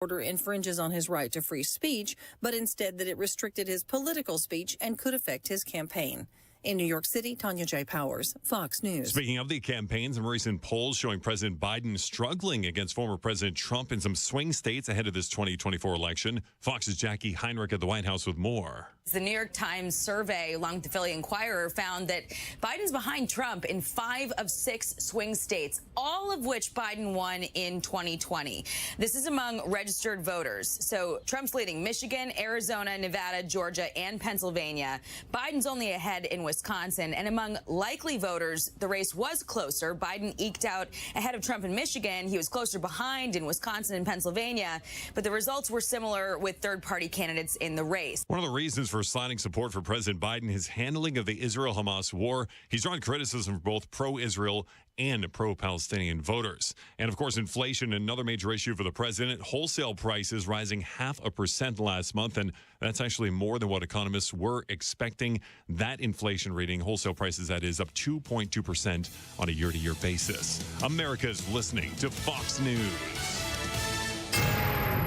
order infringes on his right to free speech, but instead that it restricted his political speech and could affect his campaign. In New York City, Tanya J. Powers, Fox News. Speaking of the campaigns, some recent polls showing President Biden struggling against former President Trump in some swing states ahead of this 2024 election. Fox's Jackie Heinrich at the White House with more. The New York Times survey, along with the Philly Inquirer, found that Biden's behind Trump in 5 of 6 swing states, all of which Biden won in 2020. This is among registered voters. So Trump's leading Michigan, Arizona, Nevada, Georgia, and Pennsylvania. Biden's only ahead in Wisconsin. And among likely voters, the race was closer. Biden eked out ahead of Trump in Michigan. He was closer behind in Wisconsin and Pennsylvania. But the results were similar with third-party candidates in the race. One of the reasons for sliding support for President Biden, his handling of the Israel-Hamas war. He's drawn criticism from both pro-Israel and pro-Palestinian voters. And of course, inflation, another major issue for the president. Wholesale prices rising 0.5% last month, and that's actually more than what economists were expecting. That inflation reading, wholesale prices, that is, up 2.2% on a year-to-year basis. America's listening to Fox News.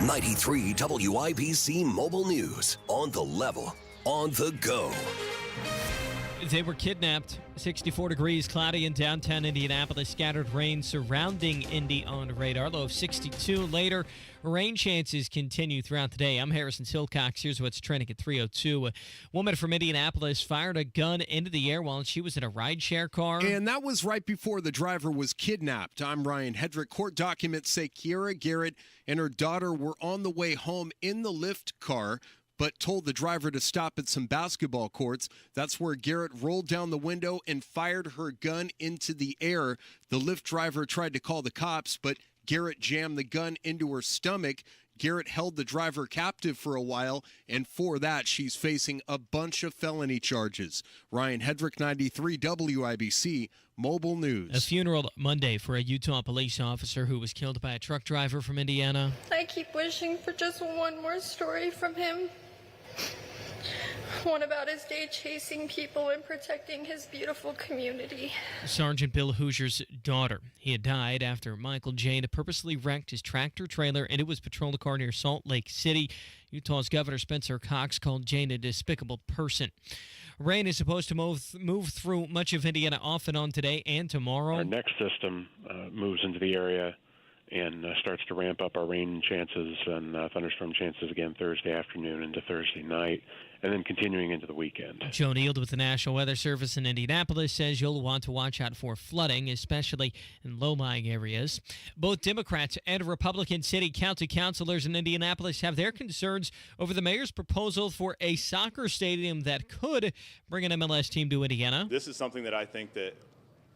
93 WIBC Mobile News. On the level, on the go. They were kidnapped. 64 degrees, cloudy in downtown Indianapolis. Scattered rain surrounding Indy on radar. Low of 62. Later, rain chances continue throughout the day. I'm Harrison Silcox. Here's what's trending at 3:02. A woman from Indianapolis fired a gun into the air while she was in a rideshare car. And that was right before the driver was kidnapped. I'm Ryan Hedrick. Court documents say Kiera Garrett and her daughter were on the way home in the Lyft car, but told the driver to stop at some basketball courts. That's where Garrett rolled down the window and fired her gun into the air. The Lyft driver tried to call the cops, but Garrett jammed the gun into her stomach. Garrett held the driver captive for a while, and for that, she's facing a bunch of felony charges. Ryan Hedrick, 93 WIBC Mobile News. A funeral Monday for a Utah police officer who was killed by a truck driver from Indiana. I keep wishing for just one more story from him. One about his day chasing people and protecting his beautiful community. Sergeant Bill Hoosier's daughter. He had died after Michael Jane purposely wrecked his tractor trailer into his patrol car near Salt Lake City. Utah's Governor Spencer Cox called Jane a despicable person. Rain is supposed to move through much of Indiana off and on today and tomorrow. Our next system moves into the area and starts to ramp up our rain chances and thunderstorm chances again Thursday afternoon into Thursday night, and then continuing into the weekend. Joe Neild with the National Weather Service in Indianapolis says you'll want to watch out for flooding, especially in low-lying areas. Both Democrats and Republican city county councilors in Indianapolis have their concerns over the mayor's proposal for a soccer stadium that could bring an MLS team to Indiana. This is something that I think that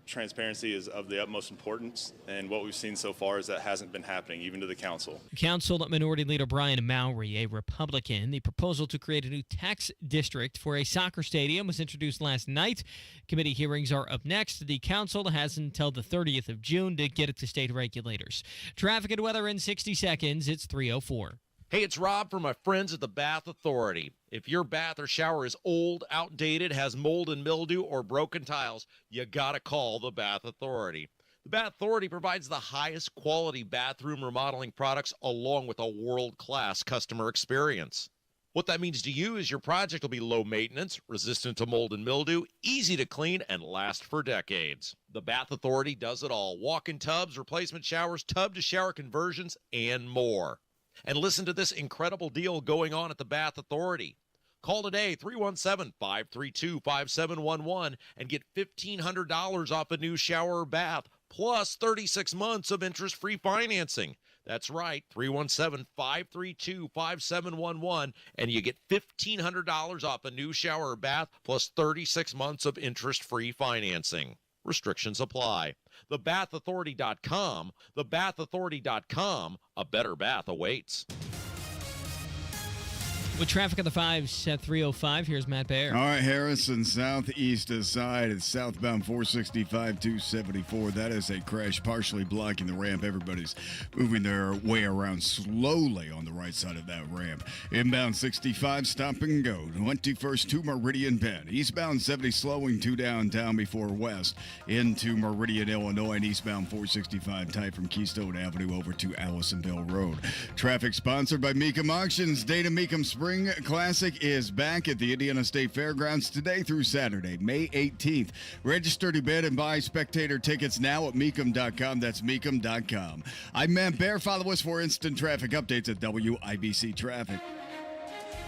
transparency is of the utmost importance, and what we've seen so far is that hasn't been happening, even to the council. Council Minority Leader Brian Mowry, a Republican. The proposal to create a new tax district for a soccer stadium was introduced last night. Committee hearings are up next. The council has until the 30th of June to get it to state regulators. Traffic and weather in 60 seconds. It's 3:04. Hey, it's Rob from my friends at the Bath Authority. If your bath or shower is old, outdated, has mold and mildew, or broken tiles, you gotta call the Bath Authority. The Bath Authority provides the highest quality bathroom remodeling products along with a world-class customer experience. What that means to you is your project will be low maintenance, resistant to mold and mildew, easy to clean, and last for decades. The Bath Authority does it all. Walk-in tubs, replacement showers, tub-to-shower conversions, and more. And listen to this incredible deal going on at the Bath Authority. Call today, 317-532-5711, and get $1,500 off a new shower or bath, plus 36 months of interest-free financing. That's right, 317-532-5711, and you get $1,500 off a new shower or bath, plus 36 months of interest-free financing. Restrictions apply. TheBathAuthority.com. TheBathAuthority.com. A better bath awaits. With traffic on the 5s at 3:05, here's Matt Baer. All right, Harrison, southeast side. It's southbound 465, 274. That is a crash partially blocking the ramp. Everybody's moving their way around slowly on the right side of that ramp. Inbound 65, stop and go. 21st to Meridian Bend. Eastbound 70 slowing to downtown before west into Meridian, Illinois. And eastbound 465 tight from Keystone Avenue over to Allisonville Road. Traffic sponsored by Mecum Auctions. Data Mecum Spring Classic is back at the Indiana State Fairgrounds today through Saturday, May 18th. Register to bid and buy spectator tickets now at Mecum.com. That's Mecum.com. I'm Matt Baer. Follow us for instant traffic updates at WIBC Traffic.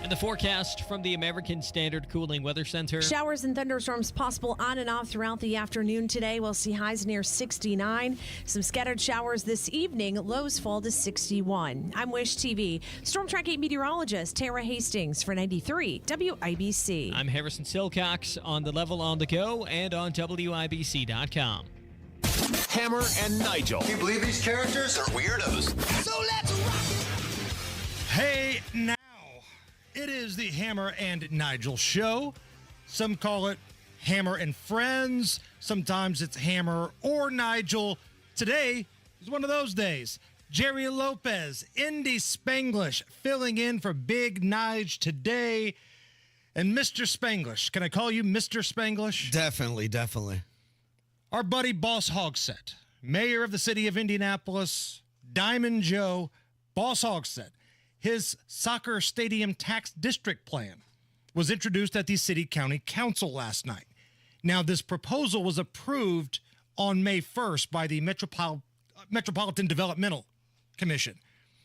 And the forecast from the American Standard Cooling Weather Center. Showers and thunderstorms possible on and off throughout the afternoon today. We'll see highs near 69. Some scattered showers this evening. Lows fall to 61. I'm Wish TV. Storm Track 8 meteorologist Tara Hastings for 93 WIBC. I'm Harrison Silcox on the level on the go and on WIBC.com. Hammer and Nigel. Can you believe these characters are weirdos? So let's rock! Hey, now. It is the Hammer and Nigel show. Some call it Hammer and Friends. Sometimes it's Hammer or Nigel. Today is one of those days. Jerry Lopez, Indy Spanglish, filling in for Big Nige today. And Mr. Spanglish. Can I call you Mr. Spanglish? Definitely, definitely. Our buddy Boss Hogsett, mayor of the city of Indianapolis, Diamond Joe, Boss Hogsett. His soccer stadium tax district plan was introduced at the City County Council last night. Now, this proposal was approved on May 1st by the Metropolitan Developmental Commission.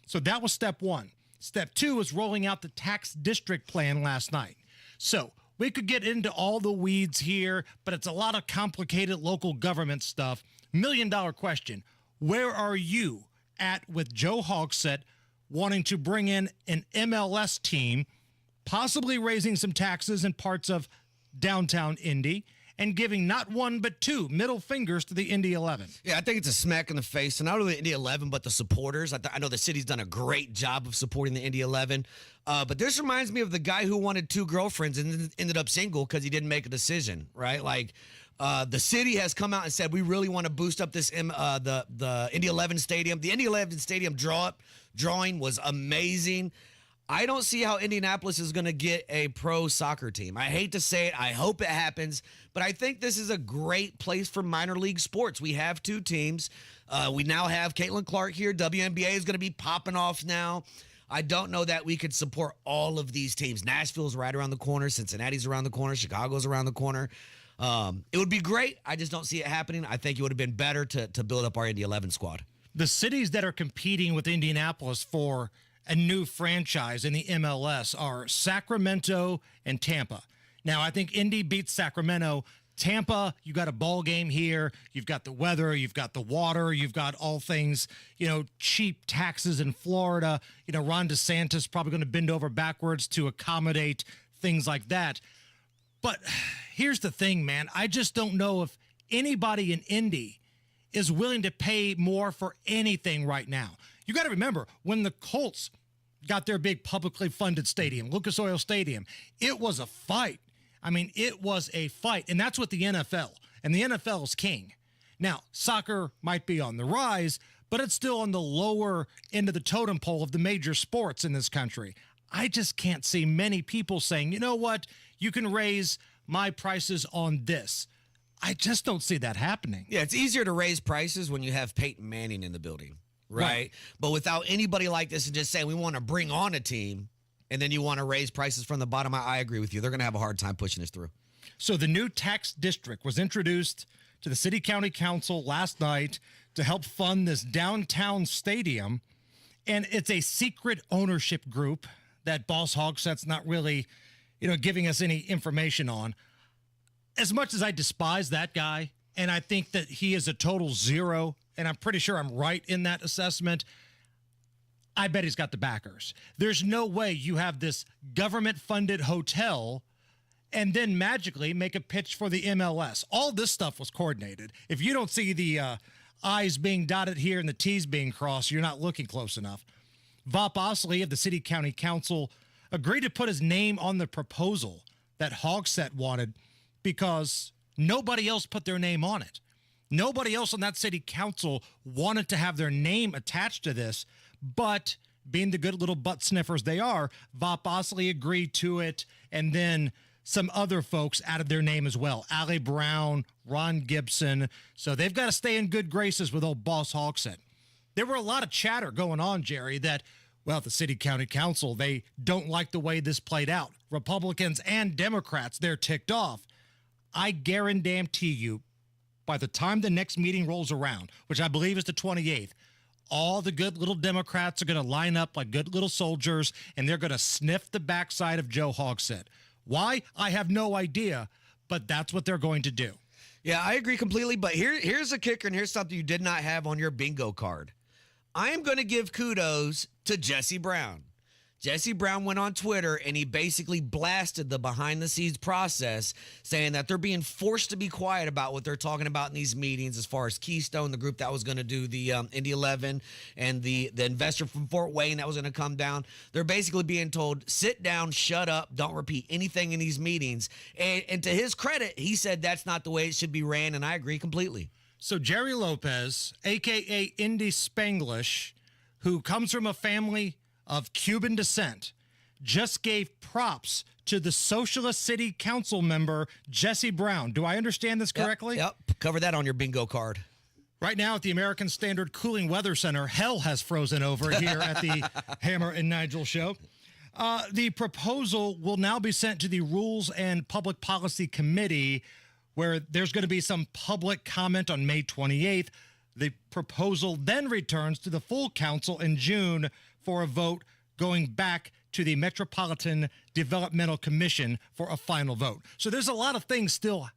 So that was step one. Step two was rolling out the tax district plan last night. So we could get into all the weeds here, but it's a lot of complicated local government stuff. $1 million question. Where are you at with Joe Hogsett wanting to bring in an MLS team, possibly raising some taxes in parts of downtown Indy, and giving not one but two middle fingers to the Indy 11? Yeah, I think it's a smack in the face, and not only the Indy 11, but the supporters. I know the city's done a great job of supporting the Indy 11, but this reminds me of the guy who wanted two girlfriends and ended up single because he didn't make a decision, right? Like, the city has come out and said, we really want to boost up this the Indy 11 stadium. The Indy 11 stadium drawing was amazing. I don't see how Indianapolis is going to get a pro soccer team. I hate to say it. I hope it happens. But I think this is a great place for minor league sports. We have two teams. We now have Caitlin Clark here. WNBA is going to be popping off now. I don't know that we could support all of these teams. Nashville's right around the corner. Cincinnati's around the corner. Chicago's around the corner. It would be great. I just don't see it happening. I think it would have been better to build up our Indy 11 squad. The cities that are competing with Indianapolis for a new franchise in the MLS are Sacramento and Tampa. Now, I think Indy beats Sacramento. Tampa, you got a ball game here. You've got the weather. You've got the water. You've got all things, cheap taxes in Florida. Ron DeSantis probably going to bend over backwards to accommodate things like that. But here's the thing, man. I just don't know if anybody in Indy is willing to pay more for anything right now. You got to remember, when the Colts got their big publicly funded stadium, Lucas Oil Stadium, it was a fight. I mean, it was a fight, and that's what the NFL, and the NFL is king. Now, soccer might be on the rise, but it's still on the lower end of the totem pole of the major sports in this country. I just can't see many people saying, you know what, you can raise my prices on this. I just don't see that happening. Yeah, it's easier to raise prices when you have Peyton Manning in the building, right? But without anybody like this and just saying we want to bring on a team and then you want to raise prices from the bottom, I agree with you. They're going to have a hard time pushing this through. So the new tax district was introduced to the City County Council last night to help fund this downtown stadium. And it's a secret ownership group that Boss Hogsett's not really, giving us any information on. As much as I despise that guy, and I think that he is a total zero, and I'm pretty sure I'm right in that assessment, I bet he's got the backers. There's no way you have this government-funded hotel and then magically make a pitch for the MLS. All this stuff was coordinated. If you don't see the I's being dotted here and the T's being crossed, you're not looking close enough. Vop Osley of the City County Council agreed to put his name on the proposal that Hogsett wanted because nobody else put their name on it. Nobody else on that city council wanted to have their name attached to this, but being the good little butt sniffers they are, Vop Osley agreed to it, and then some other folks added their name as well. Allie Brown, Ron Gibson. So they've got to stay in good graces with old Boss Hogsett. There were a lot of chatter going on, Jerry, that, well, the city county council, they don't like the way this played out. Republicans and Democrats, they're ticked off. I guarantee you, by the time the next meeting rolls around, which I believe is the 28th, all the good little Democrats are going to line up like good little soldiers, and they're going to sniff the backside of Joe Hogsett. Why? I have no idea, but that's what they're going to do. Yeah, I agree completely, but here's a kicker, and here's something you did not have on your bingo card. I am going to give kudos to Jesse Brown. Jesse Brown went on Twitter, and he basically blasted the behind-the-scenes process, saying that they're being forced to be quiet about what they're talking about in these meetings as far as Keystone, the group that was going to do the Indy 11, and the investor from Fort Wayne that was going to come down. They're basically being told, sit down, shut up, don't repeat anything in these meetings. And to his credit, he said that's not the way it should be ran, and I agree completely. So Jerry Lopez, a.k.a. Indy Spanglish, who comes from a family of Cuban descent, just gave props to the Socialist City Council member, Jesse Brown. Do I understand this correctly? Yep. Cover that on your bingo card. Right now at the American Standard Cooling Weather Center, hell has frozen over here at the Hammer and Nigel show. The proposal will now be sent to the Rules and Public Policy Committee, where there's going to be some public comment on May 28th. The proposal then returns to the full council in June for a vote, going back to the Metropolitan Developmental Commission for a final vote. So there's a lot of things still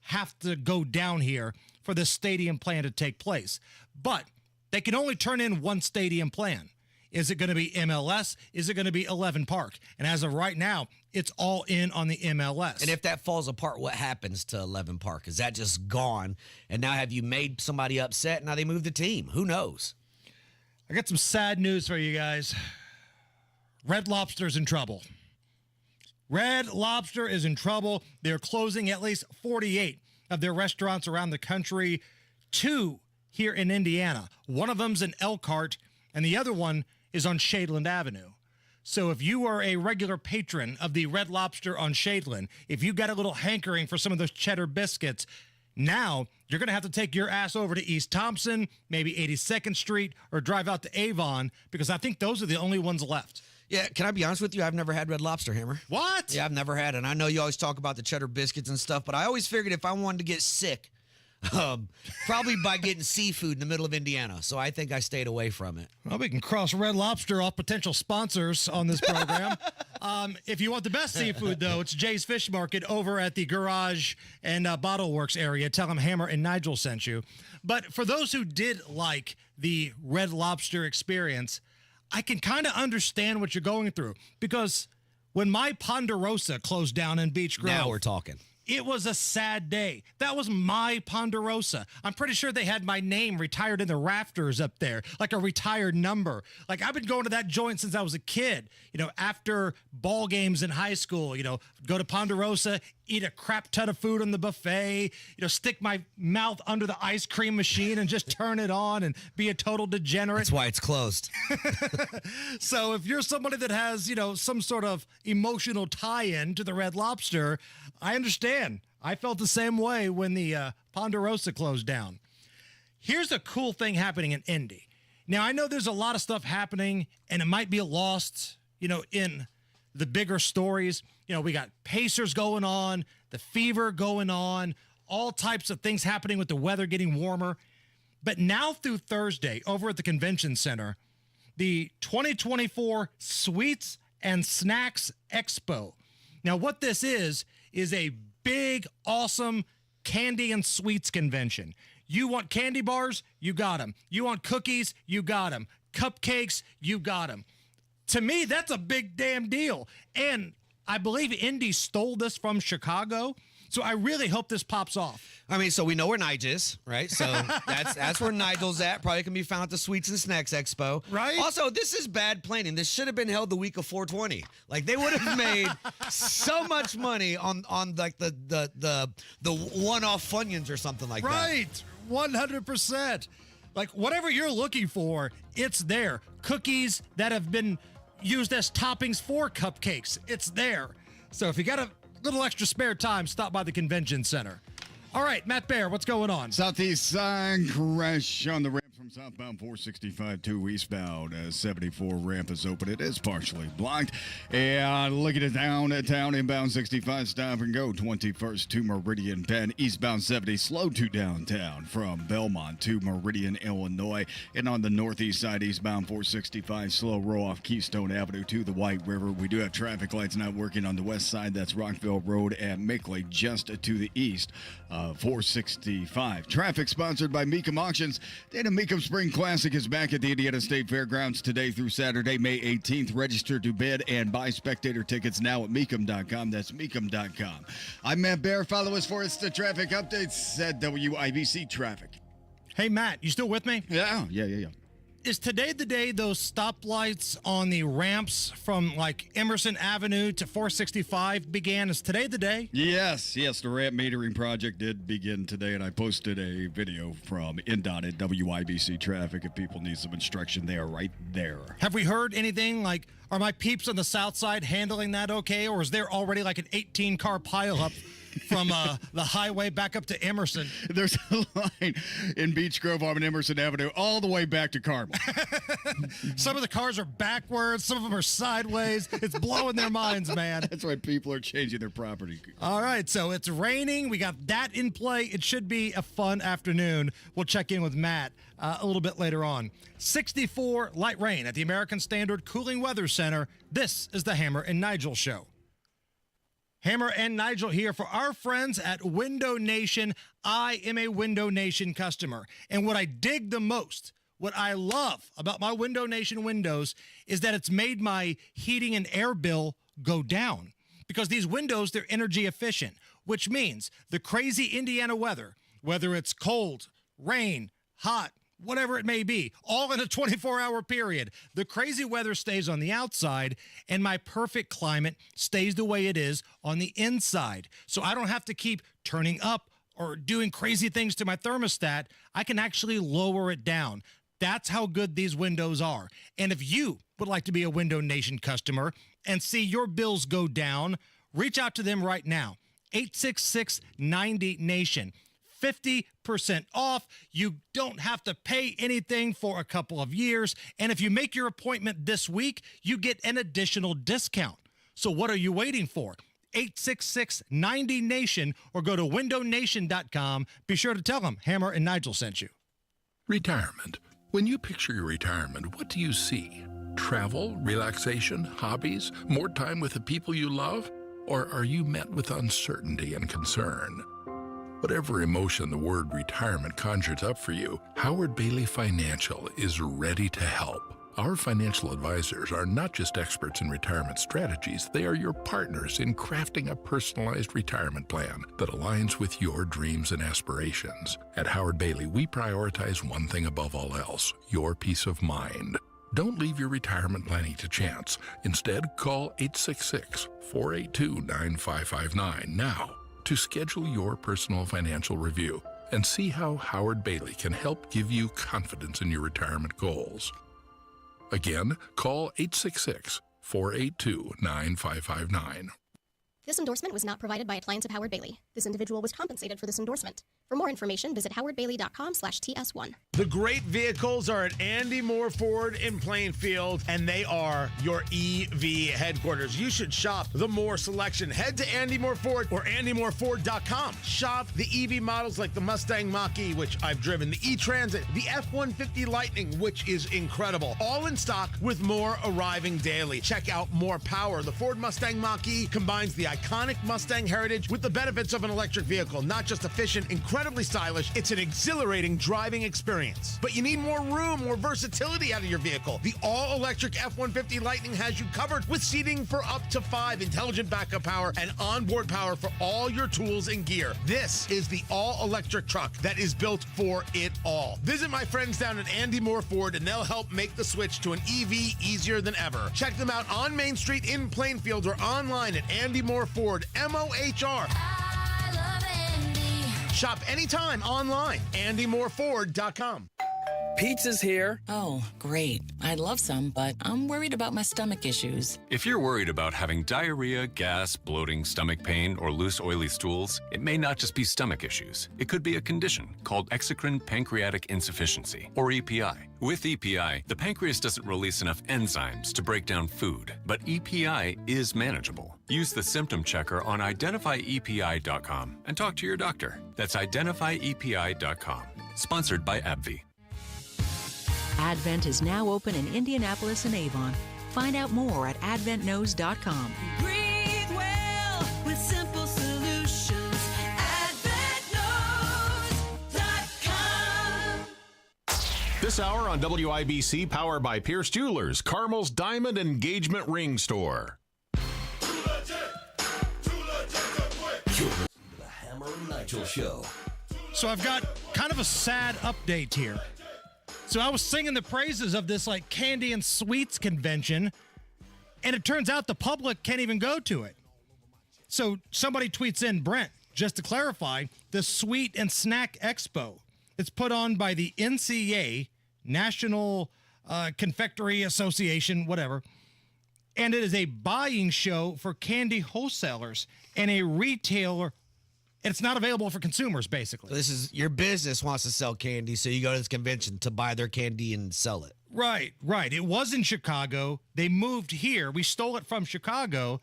have to go down here for the stadium plan to take place. But they can only turn in one stadium plan. Is it going to be MLS? Is it going to be 11 Park? And as of right now, it's all in on the MLS. And if that falls apart, what happens to 11 Park? Is that just gone? And now have you made somebody upset? Now they move the team. Who knows? I got some sad news for you guys. Red Lobster's in trouble. Red Lobster is in trouble. They're closing at least 48 of their restaurants around the country. 2 here in Indiana. One of them's in Elkhart, and the other one is on Shadeland Avenue. So if you are a regular patron of the Red Lobster on Shadeland, if you got a little hankering for some of those cheddar biscuits, now you're going to have to take your ass over to East Thompson, maybe 82nd Street, or drive out to Avon, because I think those are the only ones left. Yeah, can I be honest with you? I've never had Red Lobster, Hammer. What? Yeah, I've never had it. And I know you always talk about the cheddar biscuits and stuff, but I always figured if I wanted to get sick, probably by getting seafood in the middle of Indiana. So I think I stayed away from it. Well, we can cross Red Lobster off potential sponsors on this program. If you want the best seafood, though, it's Jay's Fish Market over at the Garage and Bottle Works area. Tell them Hammer and Nigel sent you. But for those who did like the Red Lobster experience, I can kind of understand what you're going through, because when my Ponderosa closed down in Beech Grove, now we're talking. It was a sad day. That was my Ponderosa. I'm pretty sure they had my name retired in the rafters up there, like a retired number. Like, I've been going to that joint since I was a kid. You know, after ball games in high school, you know, go to Ponderosa, eat a crap ton of food on the buffet, you know, stick my mouth under the ice cream machine and just turn it on and be a total degenerate. That's why it's closed. So if you're somebody that has, you know, some sort of emotional tie-in to the Red Lobster, I understand. I felt the same way when the Ponderosa closed down. Here's a cool thing happening in Indy. Now, I know there's a lot of stuff happening, and it might be lost, you know, in the bigger stories. You know, we got Pacers going on, the fever going on, all types of things happening with the weather getting warmer. But now through Thursday, over at the Convention Center, the 2024 Sweets and Snacks Expo. Now, what this is a big, awesome candy and sweets convention. You want candy bars? You got them. You want cookies? You got them. Cupcakes? You got them. To me, that's a big damn deal. And I believe Indy stole this from Chicago. So I really hope this pops off. I mean, so we know where Nigel is, right? So that's where Nigel's at. Probably can be found at the Sweets and Snacks Expo. Right. Also, this is bad planning. This should have been held the week of 420. Like, they would have made so much money on like the one-off Funyuns or something like that. Right. 100%. Like, whatever you're looking for, it's there. Cookies that have been used as toppings for cupcakes, it's there. So if you got a little extra spare time, stop by the convention center. All right, Matt Bear, what's going on? Southeast side crash on the ramp from southbound 465 to eastbound. 74 ramp is open. It is partially blocked. And looking at downtown, inbound 65, stop and go. 21st to Meridian Penn. Eastbound 70, slow to downtown from Belmont to Meridian, Illinois. And on the northeast side, eastbound 465, slow roll off Keystone Avenue to the White River. We do have traffic lights not working on the west side. That's Rockville Road at Mickley, just to the east. 465. Traffic sponsored by Mecum Auctions. Dana Mecum Spring Classic is back at the Indiana State Fairgrounds today through Saturday, May 18th. Register to bid and buy spectator tickets now at Mecum.com. That's Mecum.com. I'm Matt Bear. Follow us for instant traffic updates at WIBC Traffic. Hey, Matt, you still with me? Yeah. Is today the day those stoplights on the ramps from like Emerson Avenue to 465 began? Is today the day? Yes. The ramp metering project did begin today, and I posted a video from INDOT at WIBC Traffic. If people need some instruction, they are right there. Have we heard anything like, are my peeps on the south side handling that okay? Or is there already like an 18-car pileup from the highway back up to Emerson? There's a line in Beech Grove on Emerson Avenue all the way back to Carmel. Some of the cars are backwards. Some of them are sideways. It's blowing their minds, man. That's why people are changing their property. All right, so it's raining. We got that in play. It should be a fun afternoon. We'll check in with Matt a little bit later on. 64 light rain at the American Standard Cooling Weather Center. This is the Hammer and Nigel Show. Hammer and Nigel here for our friends at Window Nation. I am a Window Nation customer. And what I dig the most, what I love about my Window Nation windows is that it's made my heating and air bill go down. Because these windows, they're energy efficient, which means the crazy Indiana weather, whether it's cold, rain, hot, whatever it may be, all in a 24-hour period. The crazy weather stays on the outside, and my perfect climate stays the way it is on the inside. So I don't have to keep turning up or doing crazy things to my thermostat. I can actually lower it down. That's how good these windows are. And if you would like to be a Window Nation customer and see your bills go down, reach out to them right now. 866-90-NATION. 50% off. You don't have to pay anything for a couple of years. And if you make your appointment this week, you get an additional discount. So what are you waiting for? 866-90-NATION or go to windownation.com. Be sure to tell them Hammer and Nigel sent you. Retirement. When you picture your retirement, what do you see? Travel, relaxation, hobbies, more time with the people you love? Or are you met with uncertainty and concern? Whatever emotion the word retirement conjures up for you, Howard Bailey Financial is ready to help. Our financial advisors are not just experts in retirement strategies, they are your partners in crafting a personalized retirement plan that aligns with your dreams and aspirations. At Howard Bailey, we prioritize one thing above all else, your peace of mind. Don't leave your retirement planning to chance. Instead, call 866-482-9559 now to schedule your personal financial review and see how Howard Bailey can help give you confidence in your retirement goals. Again, call 866-482-9559. This endorsement was not provided by a client of Howard Bailey. This individual was compensated for this endorsement. For more information, visit howardbailey.com/TS1. The great vehicles are at Andy Moore Ford in Plainfield, and they are your EV headquarters. You should shop the Moore selection. Head to Andy Moore Ford or andymoreford.com. Shop the EV models like the Mustang Mach-E, which I've driven, the E-Transit, the F-150 Lightning, which is incredible. All in stock with more arriving daily. Check out more power. The Ford Mustang Mach-E combines the iconic Mustang heritage with the benefits of an electric vehicle. Not just efficient, incredibly stylish, it's an exhilarating driving experience. But you need more room, more versatility out of your vehicle. The all-electric F-150 Lightning has you covered with seating for up to 5, intelligent backup power, and onboard power for all your tools and gear. This is the all-electric truck that is built for it all. Visit my friends down at Andy Moore Ford, and they'll help make the switch to an EV easier than ever. Check them out on Main Street in Plainfield or online at Andy Moore Ford, M-O-H-R. I love Andy. Shop anytime online, andymoreford.com. Pizza's here. Oh, great. I'd love some, but I'm worried about my stomach issues. If you're worried about having diarrhea, gas, bloating, stomach pain, or loose, oily stools, it may not just be stomach issues. It could be a condition called exocrine pancreatic insufficiency, or EPI. With EPI, the pancreas doesn't release enough enzymes to break down food, but EPI is manageable. Use the symptom checker on identifyepi.com and talk to your doctor. That's identifyepi.com. Sponsored by AbbVie. Advent is now open in Indianapolis and Avon. Find out more at adventknows.com. Breathe well with simple solutions. AdventKnows.com. This hour on WIBC, powered by Pierce Jewelers, Carmel's Diamond Engagement Ring Store. The Hammer and Nigel Show. So I've got kind of a sad update here. So I was singing the praises of this like candy and sweets convention, and it turns out the public can't even go to it. So somebody tweets in, Brent, just to clarify, the Sweet and Snack Expo. It's put on by the NCA, National Confectionery Association, whatever. And it is a buying show for candy wholesalers and a retailer. It's not available for consumers, basically. This is your business wants to sell candy, so you go to this convention to buy their candy and sell it. Right. It was in Chicago. They moved here. We stole it from Chicago.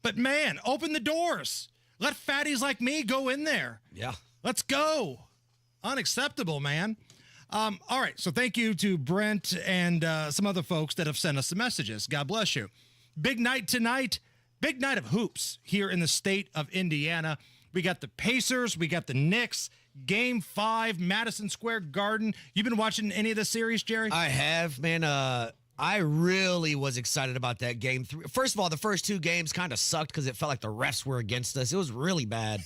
But man, open the doors. Let fatties like me go in there. Yeah. Let's go. Unacceptable, man. All right. So thank you to Brent and some other folks that have sent us the messages. God bless you. Big night tonight. Big night of hoops here in the state of Indiana. We got the Pacers. We got the Knicks. Game 5, Madison Square Garden. You've been watching any of the series, Jerry? I have, man. I really was excited about that Game 3. First of all, the first 2 games kind of sucked because it felt like the refs were against us. It was really bad.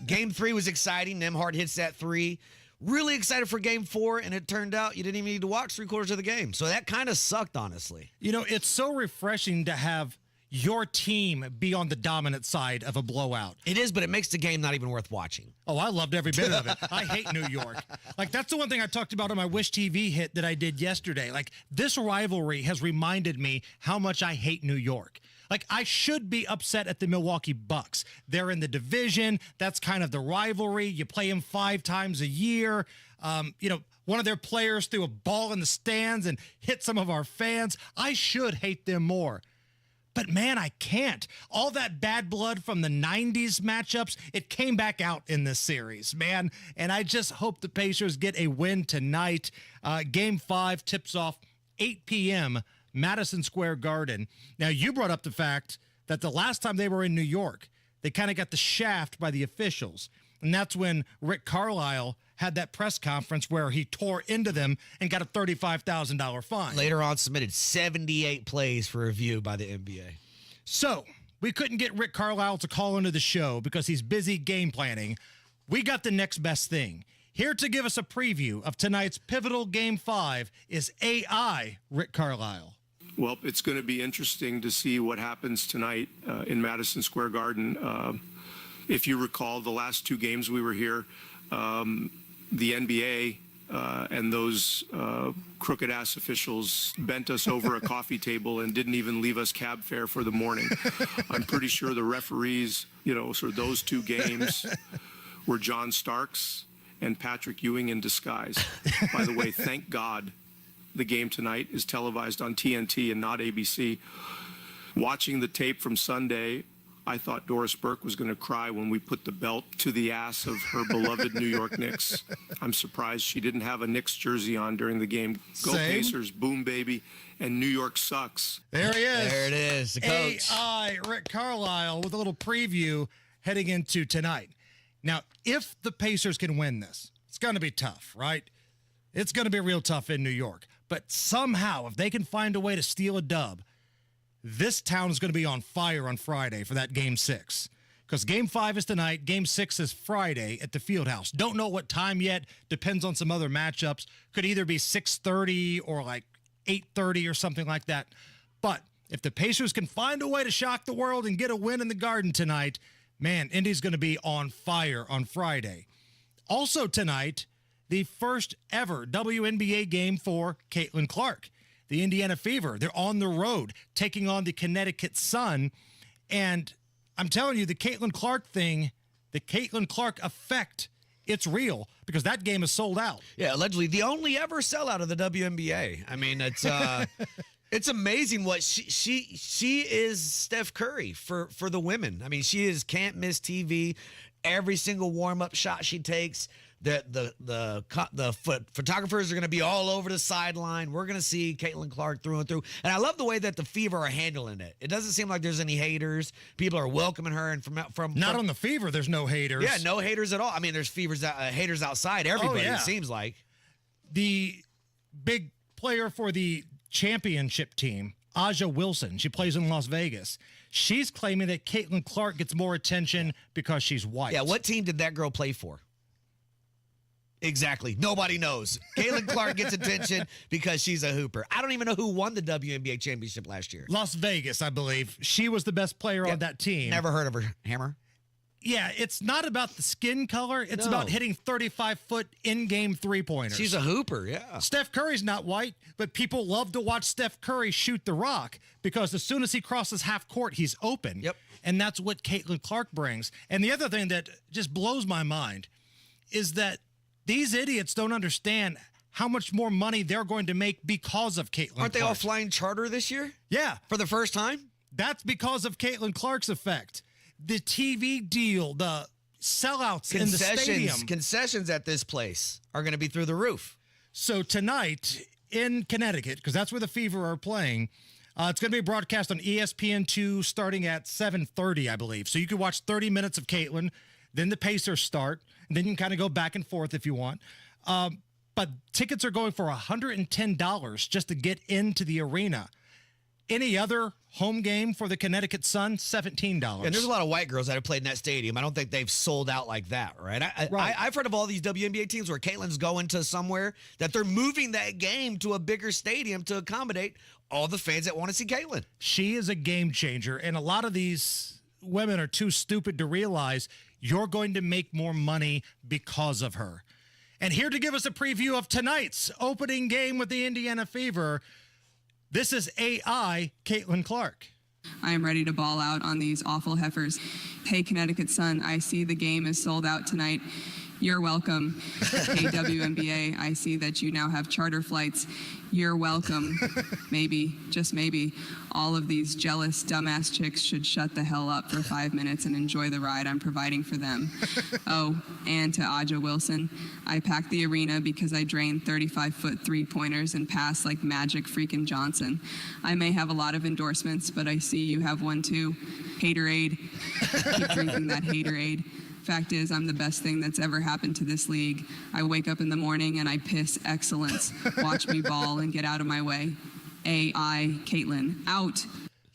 Game 3 was exciting. Nembhard hits that 3. Really excited for Game 4, and it turned out you didn't even need to watch 3/4 of the game. So that kind of sucked, honestly. You know, it's so refreshing to have your team be on the dominant side of a blowout. It is, but it makes the game not even worth watching. Oh, I loved every bit of it. I hate New York. Like, that's the one thing I talked about on my Wish TV hit that I did yesterday. Like, this rivalry has reminded me how much I hate New York. Like, I should be upset at the Milwaukee Bucks. They're in the division. That's kind of the rivalry. You play them 5 times a year. One of their players threw a ball in the stands and hit some of our fans. I should hate them more. But man, I can't. All that bad blood from the 90s matchups, it came back out in this series, man. And I just hope the Pacers get a win tonight. Game 5 tips off 8 p.m., Madison Square Garden. Now, you brought up the fact that the last time they were in New York, they kind of got the shaft by the officials. And that's when Rick Carlisle had that press conference where he tore into them and got a $35,000 fine. Later on, submitted 78 plays for review by the NBA. So we couldn't get Rick Carlisle to call into the show because he's busy game planning. We got the next best thing. Here to give us a preview of tonight's pivotal Game 5 is AI Rick Carlisle. Well, it's going to be interesting to see what happens tonight in Madison Square Garden. If you recall, the last 2 games we were here, the NBA and those crooked-ass officials bent us over a coffee table and didn't even leave us cab fare for the morning. I'm pretty sure the referees, sort of those 2 games were John Starks and Patrick Ewing in disguise. By the way, thank God the game tonight is televised on TNT and not ABC. Watching the tape from Sunday, I thought Doris Burke was going to cry when we put the belt to the ass of her beloved New York Knicks. I'm surprised she didn't have a Knicks jersey on during the game. Go Same. Pacers, boom, baby, and New York sucks. There he is. There it is, the coach. AI Rick Carlisle with a little preview heading into tonight. Now, if the Pacers can win this, it's going to be tough, right? It's going to be real tough in New York. But somehow, if they can find a way to steal a dub, this town is going to be on fire on Friday for that Game 6. Because Game 5 is tonight, Game 6 is Friday at the Fieldhouse. Don't know what time yet. Depends on some other matchups. Could either be 6:30 or like 8:30 or something like that. But if the Pacers can find a way to shock the world and get a win in the Garden tonight, man, Indy's going to be on fire on Friday. Also tonight, the first ever WNBA game for Caitlin Clark. The Indiana Fever, they're on the road taking on the Connecticut Sun. And I'm telling you, the Caitlin Clark thing, the Caitlin Clark effect, it's real because that game is sold out. Yeah, allegedly the only ever sellout of the WNBA. I mean, it's it's amazing what she is Steph Curry for the women. I mean, she is can't miss TV. Every single warm-up shot she takes, the photographers are going to be all over the sideline. We're going to see Caitlin Clark through and through. And I love the way that the Fever are handling it. It doesn't seem like there's any haters. People are welcoming her. And from Not on the Fever, there's no haters. Yeah, no haters at all. I mean, there's haters outside everybody, it seems like. The big player for the championship team, Aja Wilson, she plays in Las Vegas. She's claiming that Caitlin Clark gets more attention because she's white. Yeah, what team did that girl play for? Exactly. Nobody knows. Caitlin Clark gets attention because she's a hooper. I don't even know who won the WNBA championship last year. Las Vegas, I believe. She was the best player on that team. Never heard of her. Hammer? Yeah, it's not about the skin color. It's about hitting 35-foot in-game three-pointers. She's a hooper, yeah. Steph Curry's not white, but people love to watch Steph Curry shoot the rock because as soon as he crosses half court, he's open. Yep. And that's what Caitlin Clark brings. And the other thing that just blows my mind is that these idiots don't understand how much more money they're going to make because of Caitlin Clark. Aren't they all flying charter this year? Yeah. For the first time? That's because of Caitlin Clark's effect. The TV deal, the sellouts in the stadium. Concessions at this place are going to be through the roof. So tonight in Connecticut, because that's where the Fever are playing, it's going to be broadcast on ESPN2 starting at 7:30, I believe. So you can watch 30 minutes of Caitlin, then the Pacers start, and then you can kind of go back and forth if you want. But tickets are going for $110 just to get into the arena. Any other home game for the Connecticut Sun, $17. And there's a lot of white girls that have played in that stadium. I don't think they've sold out like that, right? I've heard of all these WNBA teams where Caitlin's going to somewhere that they're moving that game to a bigger stadium to accommodate all the fans that want to see Caitlin. She is a game changer, and a lot of these women are too stupid to realize you're going to make more money because of her. And here to give us a preview of tonight's opening game with the Indiana Fever, this is AI Caitlin Clark. I am ready to ball out on these awful heifers. Hey, Connecticut Sun, I see the game is sold out tonight. You're welcome. Hey, WNBA, I see that you now have charter flights. You're welcome. Maybe, just maybe, all of these jealous, dumbass chicks should shut the hell up for 5 minutes and enjoy the ride I'm providing for them. Oh, and to Aja Wilson, I packed the arena because I drained 35-foot three-pointers and passed like Magic freaking Johnson. I may have a lot of endorsements, but I see you have one too. Haterade. Keep drinking that Haterade. Fact is, I'm the best thing that's ever happened to this league. I wake up in the morning and I piss excellence. Watch me ball and get out of my way. AI Caitlin, out.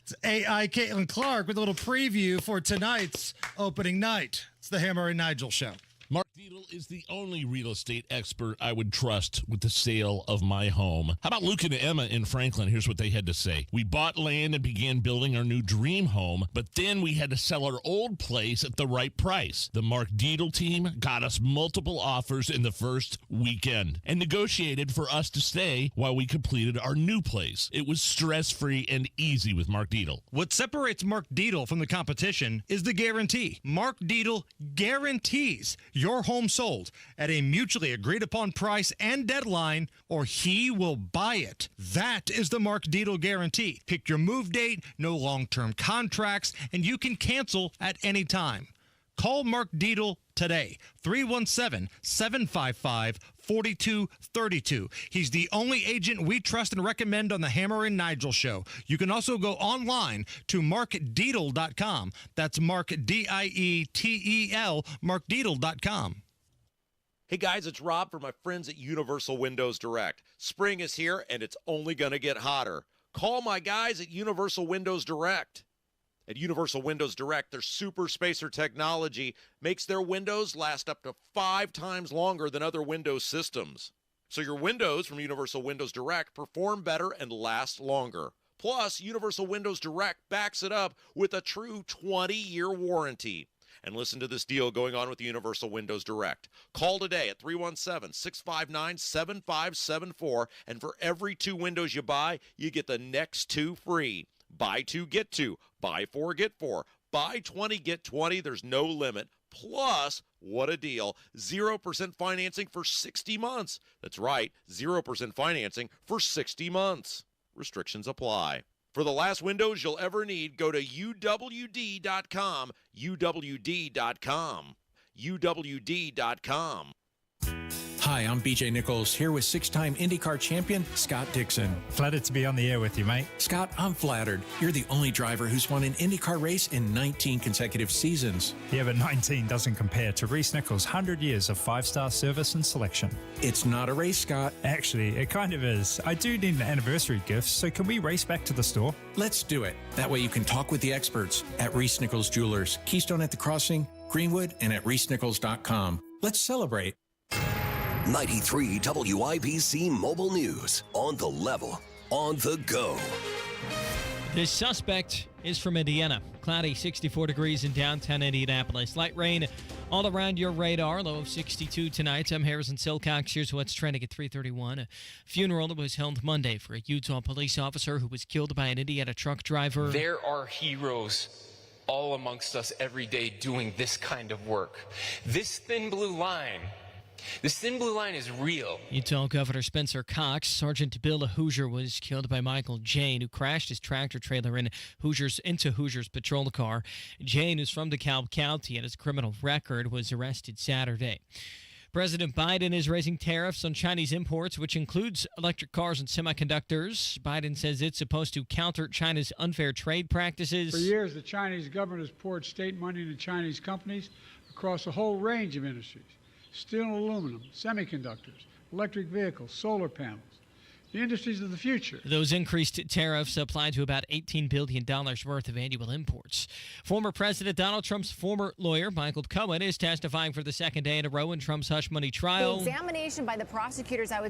It's AI Caitlin Clark with a little preview for tonight's opening night. It's the Hammer and Nigel Show. Mark Dietl is the only real estate expert I would trust with the sale of my home. How about Luke and Emma in Franklin? Here's what they had to say. We bought land and began building our new dream home, but then we had to sell our old place at the right price. The Mark Dietl team got us multiple offers in the first weekend and negotiated for us to stay while we completed our new place. It was stress-free and easy with Mark Dietl. What separates Mark Dietl from the competition is the guarantee. Mark Dietl guarantees your home home sold at a mutually agreed upon price and deadline, or he will buy it. That is the Mark Dietel guarantee. Pick your move date, no long-term contracts, and you can cancel at any time. Call Mark Dietel today, 317-755-4232. He's the only agent we trust and recommend on the Hammer and Nigel show. You can also go online to markdietel.com. That's Mark, D-I-E-T-E-L, markdietel.com. Hey guys, it's Rob from my friends at Universal Windows Direct. Spring is here and it's only going to get hotter. Call my guys at Universal Windows Direct. At Universal Windows Direct, their super spacer technology makes their windows last up to 5 times longer than other Windows systems. So your windows from Universal Windows Direct perform better and last longer. Plus, Universal Windows Direct backs it up with a true 20-year warranty. And listen to this deal going on with Universal Windows Direct. Call today at 317-659-7574, and for every 2 windows you buy, you get the next 2 free. Buy 2, get 2. Buy 4, get 4. Buy 20, get 20. There's no limit. Plus, what a deal, 0% financing for 60 months. That's right, 0% financing for 60 months. Restrictions apply. For the last windows you'll ever need, go to uwd.com, uwd.com, uwd.com. Hi, I'm BJ Nichols, here with 6-time IndyCar champion Scott Dixon. Flattered to be on the air with you, mate. Scott, I'm flattered. You're the only driver who's won an IndyCar race in 19 consecutive seasons. Yeah, but 19 doesn't compare to Reese Nichols' 100 years of 5-star service and selection. It's not a race, Scott. Actually, it kind of is. I do need an anniversary gift, so can we race back to the store? Let's do it. That way you can talk with the experts at Reese Nichols Jewelers, Keystone at the Crossing, Greenwood, and at reesenichols.com. Let's celebrate. 93 WIBC Mobile News. On the level, on the go. This suspect is from Indiana. Cloudy, 64 degrees in downtown Indianapolis. Light rain all around your radar. Low of 62 tonight. I'm Harrison Silcox. Here's what's trending at 3:31. A funeral that was held Monday for a Utah police officer who was killed by an Indiana truck driver. There are heroes all amongst us every day doing this kind of work. This thin blue line is real. Utah Governor Spencer Cox. Sergeant Bill Hoosier was killed by Michael Jane, who crashed his tractor trailer into Hoosier's patrol car. Jane, who's from DeKalb County and has a criminal record, was arrested Saturday. President Biden is raising tariffs on Chinese imports, which includes electric cars and semiconductors. Biden says it's supposed to counter China's unfair trade practices. For years, the Chinese government has poured state money into Chinese companies across a whole range of industries. Steel and aluminum, semiconductors, electric vehicles, solar panels, the industries of the future. Those increased tariffs apply to about $18 billion worth of annual imports. Former President Donald Trump's former lawyer, Michael Cohen, is testifying for the second day in a row in Trump's hush money trial. The examination by the prosecutors, I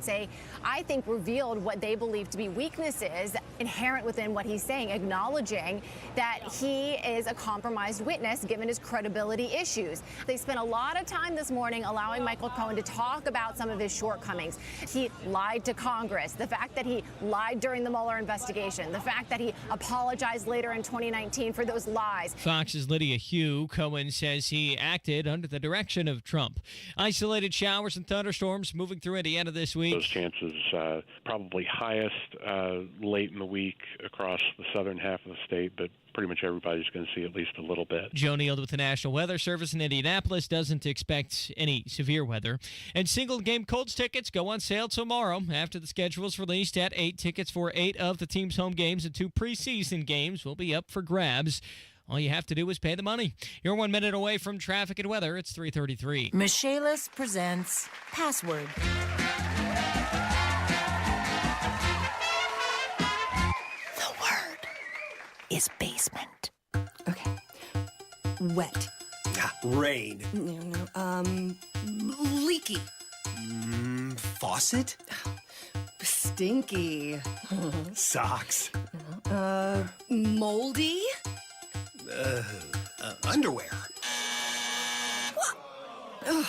think revealed what they believe to be weaknesses inherent within what he's saying, acknowledging that he is a compromised witness given his credibility issues. They spent a lot of time this morning allowing Michael Cohen to talk about some of his shortcomings. He lied to Congress. The fact that he lied during the Mueller investigation, the fact that he apologized later in 2019 for those lies. Fox's Lydia Hugh. Cohen says he acted under the direction of Trump. Isolated showers and thunderstorms moving through Indiana this week. Those chances probably highest late in the week across the southern half of the state, but pretty much everybody's going to see at least a little bit. Joe Neal with the National Weather Service in Indianapolis doesn't expect any severe weather. And single-game Colts tickets go on sale tomorrow after the schedule is released at 8. Tickets for 8 of the team's home games and 2 preseason games will be up for grabs. All you have to do is pay the money. You're 1 minute away from traffic and weather. It's 3:33. Michaelis presents Password. Is basement. Okay. Wet. Rain. Leaky. Faucet. Stinky. Socks. Moldy. Underwear. Ugh,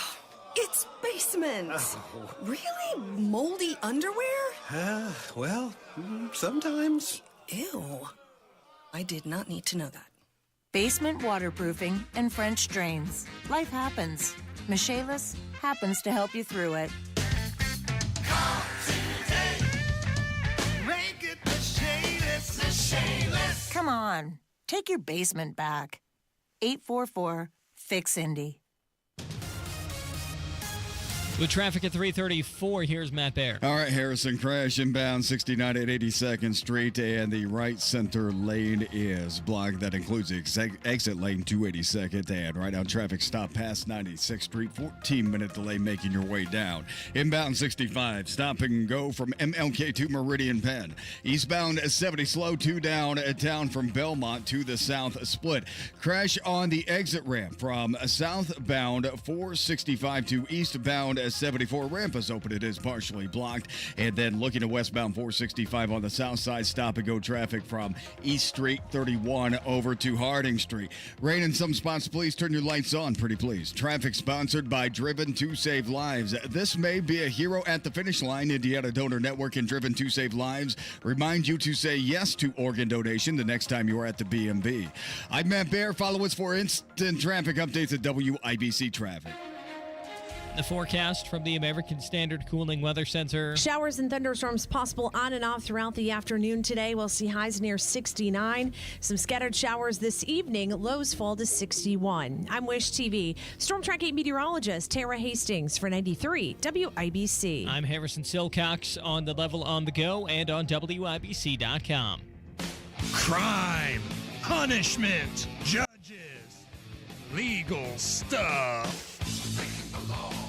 it's basement. Oh. Really? Moldy underwear? Well, sometimes. Ew. I did not need to know that. Basement waterproofing and French drains. Life happens. Michaelis happens to help you through it. Make it Michaelis. Come on, take your basement back. 844-FIX-INDY. With traffic at 334, here's Matt Baer. All right, Harrison, crash inbound 69 at 82nd Street, and the right center lane is blocked. That includes the exit lane 282nd, and right now traffic stop past 96th Street, 14-minute delay making your way down. Inbound 65, stop and go from MLK to Meridian Penn. Eastbound 70 slow, 2 down at town from Belmont to the south split. Crash on the exit ramp from southbound 465 to eastbound 74. Ramp is open. It is partially blocked. And then looking to westbound 465 on the south side, stop and go traffic from East Street 31 over to Harding Street. Rain in some spots. Please turn your lights on, pretty please. Traffic sponsored by Driven to Save Lives. This may be a hero at the finish line. Indiana Donor Network and Driven to Save Lives remind you to say yes to organ donation the next time you are at the BMV. I'm Matt Baer. Follow us for instant traffic updates at WIBC Traffic. The forecast from the American Standard Cooling Weather Center. Showers and thunderstorms possible on and off throughout the afternoon today. We'll see highs near 69. Some scattered showers this evening. Lows fall to 61. I'm Wish TV. Storm Track 8 meteorologist Tara Hastings for 93 WIBC. I'm Harrison Silcox on the level on the go and on WIBC.com. Crime, punishment, judges, legal stuff.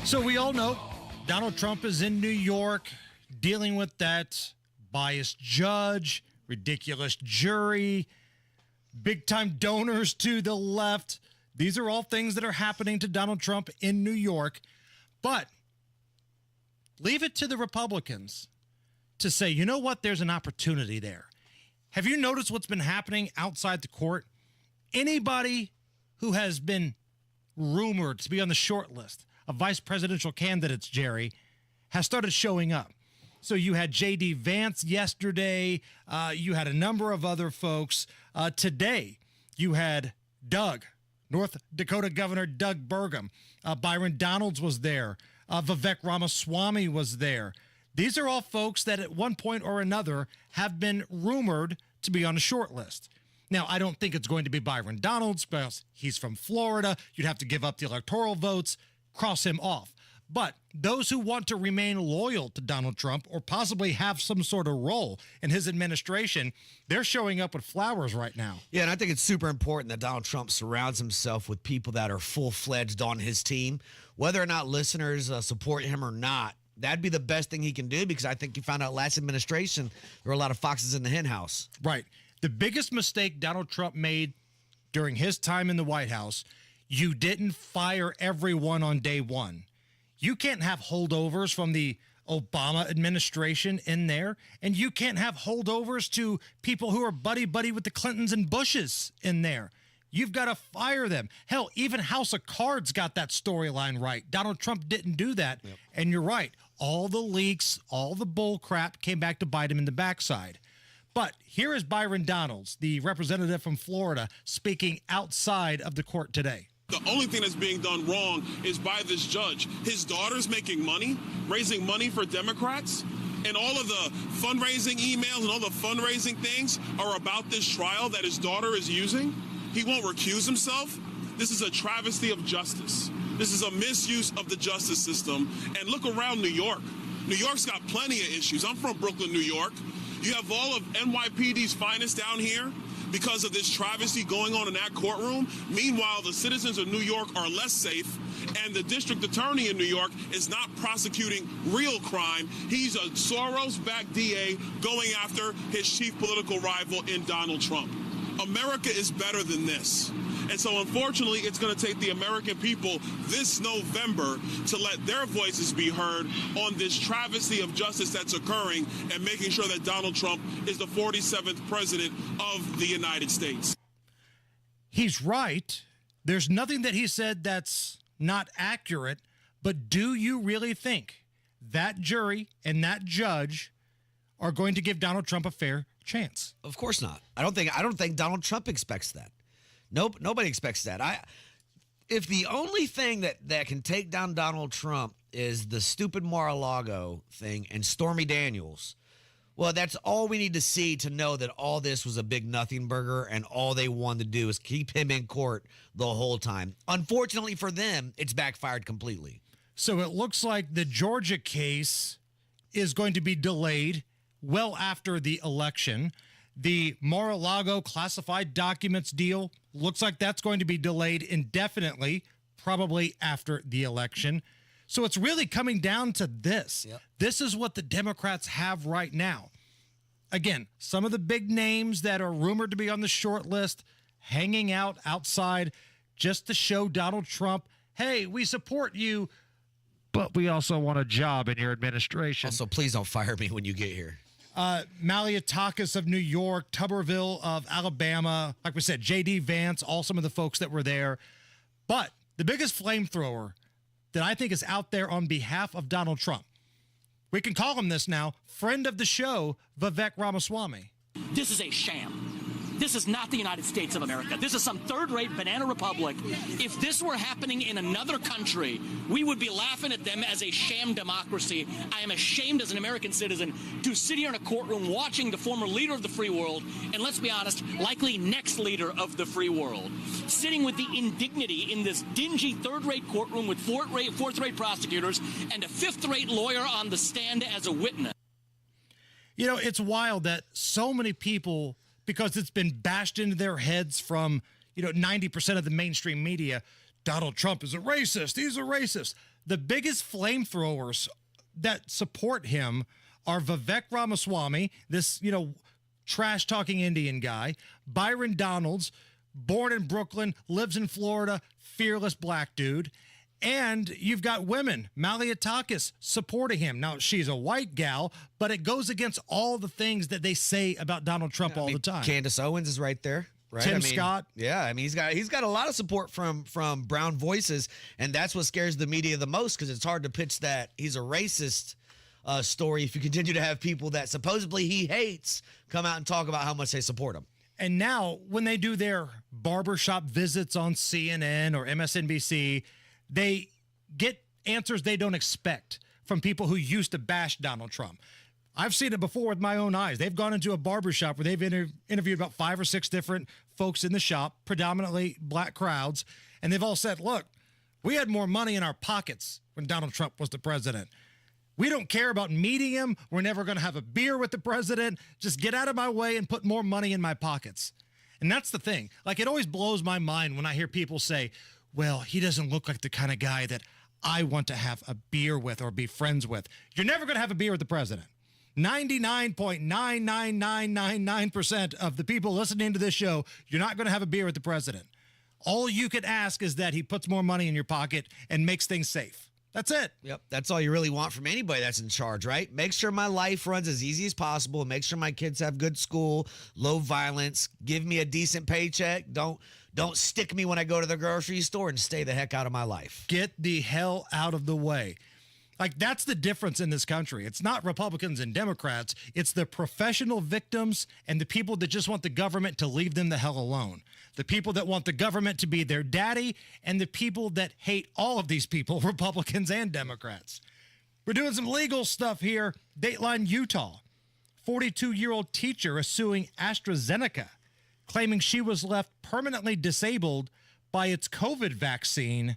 So we all know Donald Trump is in New York dealing with that biased judge, ridiculous jury, big-time donors to the left. These are all things that are happening to Donald Trump in New York. But leave it to the Republicans to say, you know what, there's an opportunity there. Have you noticed what's been happening outside the court? Anybody who has been rumored to be on the short list of vice presidential candidates, Jerry, has started showing up. So you had J.D. Vance yesterday. You had a number of other folks. Today, you had North Dakota Governor Doug Burgum. Byron Donalds was there. Vivek Ramaswamy was there. These are all folks that at one point or another have been rumored to be on a short list. Now, I don't think it's going to be Byron Donalds because he's from Florida. You'd have to give up the electoral votes, cross him off. But those who want to remain loyal to Donald Trump or possibly have some sort of role in his administration, they're showing up with flowers right now. Yeah, and I think it's super important that Donald Trump surrounds himself with people that are full-fledged on his team. Whether or not listeners support him or not, that'd be the best thing he can do because I think you found out last administration there were a lot of foxes in the hen house. Right. The biggest mistake Donald Trump made during his time in the White House, you didn't fire everyone on day one. You can't have holdovers from the Obama administration in there, and you can't have holdovers to people who are buddy-buddy with the Clintons and Bushes in there. You've got to fire them. Hell, even House of Cards got that storyline right. Donald Trump didn't do that. Yep. And you're right. All the leaks, all the bull crap came back to bite him in the backside. But here is Byron Donalds, the representative from Florida, speaking outside of the court today. The only thing that's being done wrong is by this judge. His daughter's making money, raising money for Democrats, and all of the fundraising emails and all the fundraising things are about this trial that his daughter is using. He won't recuse himself. This is a travesty of justice. This is a misuse of the justice system. And look around New York. New York's got plenty of issues. I'm from Brooklyn, New York. You have all of NYPD's finest down here because of this travesty going on in that courtroom. Meanwhile, the citizens of New York are less safe, and the district attorney in New York is not prosecuting real crime. He's a Soros-backed DA going after his chief political rival in Donald Trump. America is better than this. And so, unfortunately, it's going to take the American people this November to let their voices be heard on this travesty of justice that's occurring and making sure that Donald Trump is the 47th president of the United States. He's right. There's nothing that he said that's not accurate. But do you really think that jury and that judge are going to give Donald Trump a fair chance? Of course not. I don't think Donald Trump expects that. Nope, nobody expects that. If the only thing that can take down Donald Trump is the stupid Mar-a-Lago thing and Stormy Daniels, well, that's all we need to see to know that all this was a big nothing burger and all they wanted to do is keep him in court the whole time. Unfortunately for them, it's backfired completely. So it looks like the Georgia case is going to be delayed well after the election. The Mar-a-Lago classified documents deal looks like that's going to be delayed indefinitely, probably after the election. So it's really coming down to this. Yep. This is what the Democrats have right now. Again, some of the big names that are rumored to be on the short list hanging out outside just to show Donald Trump, hey, we support you, but we also want a job in your administration. Also, please don't fire me when you get here. Malliotakis of New York, Tuberville of Alabama, like we said, J.D. Vance, all some of the folks that were there. But the biggest flamethrower that I think is out there on behalf of Donald Trump, we can call him this now, friend of the show, Vivek Ramaswamy. This is a sham. This is not the United States of America. This is some third-rate banana republic. If this were happening in another country, we would be laughing at them as a sham democracy. I am ashamed as an American citizen to sit here in a courtroom watching the former leader of the free world, and let's be honest, likely next leader of the free world, sitting with the indignity in this dingy third-rate courtroom with fourth-rate prosecutors and a fifth-rate lawyer on the stand as a witness. You know, it's wild that so many people, because it's been bashed into their heads from, 90% of the mainstream media, Donald Trump is a racist. He's a racist. The biggest flamethrowers that support him are Vivek Ramaswamy, this, trash-talking Indian guy, Byron Donalds, born in Brooklyn, lives in Florida, fearless black dude. And you've got women, Malliotakis, supporting him. Now, she's a white gal, but it goes against all the things that they say about Donald Trump all the time. Candace Owens is right there. Right? Tim Scott. Yeah, he's got a lot of support from brown voices, and that's what scares the media the most, because it's hard to pitch that he's a racist story if you continue to have people that supposedly he hates come out and talk about how much they support him. And now, when they do their barbershop visits on CNN or MSNBC, they get answers they don't expect from people who used to bash Donald Trump. I've seen it before with my own eyes. They've gone into a barbershop where they've interviewed about 5 or 6 different folks in the shop, predominantly black crowds, and they've all said, look, we had more money in our pockets when Donald Trump was the president. We don't care about meeting him. We're never going to have a beer with the president. Just get out of my way and put more money in my pockets. And that's the thing. Like, it always blows my mind when I hear people say, well, he doesn't look like the kind of guy that I want to have a beer with or be friends with. You're never going to have a beer with the president. 99.99999% of the people listening to this show, you're not going to have a beer with the president. All you could ask is that he puts more money in your pocket and makes things safe. That's it. Yep. That's all you really want from anybody that's in charge, right? Make sure my life runs as easy as possible. Make sure my kids have good school, low violence. Give me a decent paycheck. Don't stick me when I go to the grocery store, and stay the heck out of my life. Get the hell out of the way. Like, that's the difference in this country. It's not Republicans and Democrats. It's the professional victims and the people that just want the government to leave them the hell alone. The people that want the government to be their daddy, and the people that hate all of these people, Republicans and Democrats. We're doing some legal stuff here. Dateline Utah. 42-year-old teacher is suing AstraZeneca, claiming she was left permanently disabled by its COVID vaccine.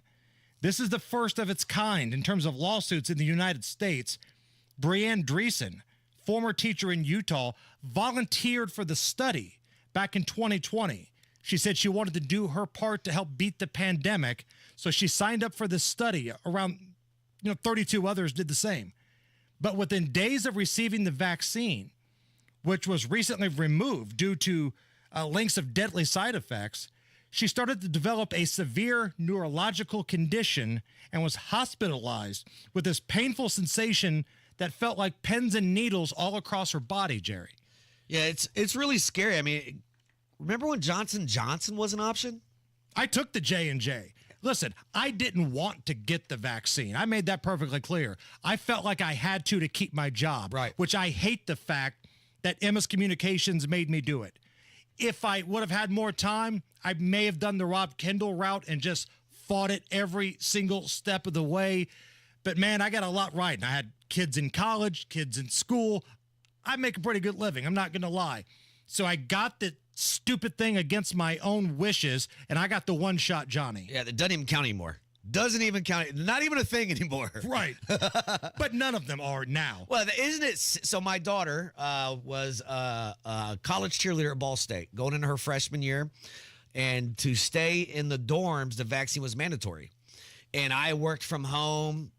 This is the first of its kind in terms of lawsuits in the United States. Breanne Dreesen, former teacher in Utah, volunteered for the study back in 2020. She said she wanted to do her part to help beat the pandemic, so she signed up for the study. Around 32 others did the same. But within days of receiving the vaccine, which was recently removed due to links of deadly side effects, she started to develop a severe neurological condition and was hospitalized with this painful sensation that felt like pins and needles all across her body, Jerry. Yeah, it's really scary. I mean, remember when Johnson & Johnson was an option? I took the J&J. Listen, I didn't want to get the vaccine. I made that perfectly clear. I felt like I had to keep my job, right? Which I hate the fact that MS Communications made me do it. if I would have had more time, I may have done the Rob Kendall route and just fought it every single step of the way. But, man, I got a lot right. And I had kids in college, kids in school. I make a pretty good living. I'm not going to lie. So I got the stupid thing against my own wishes, and I got the one-shot Johnny. Yeah, that doesn't even count anymore. Doesn't even count. Not even a thing anymore. Right. But none of them are now. Well, isn't it? So my daughter was a college cheerleader at Ball State going into her freshman year. And to stay in the dorms, the vaccine was mandatory. And I worked from home.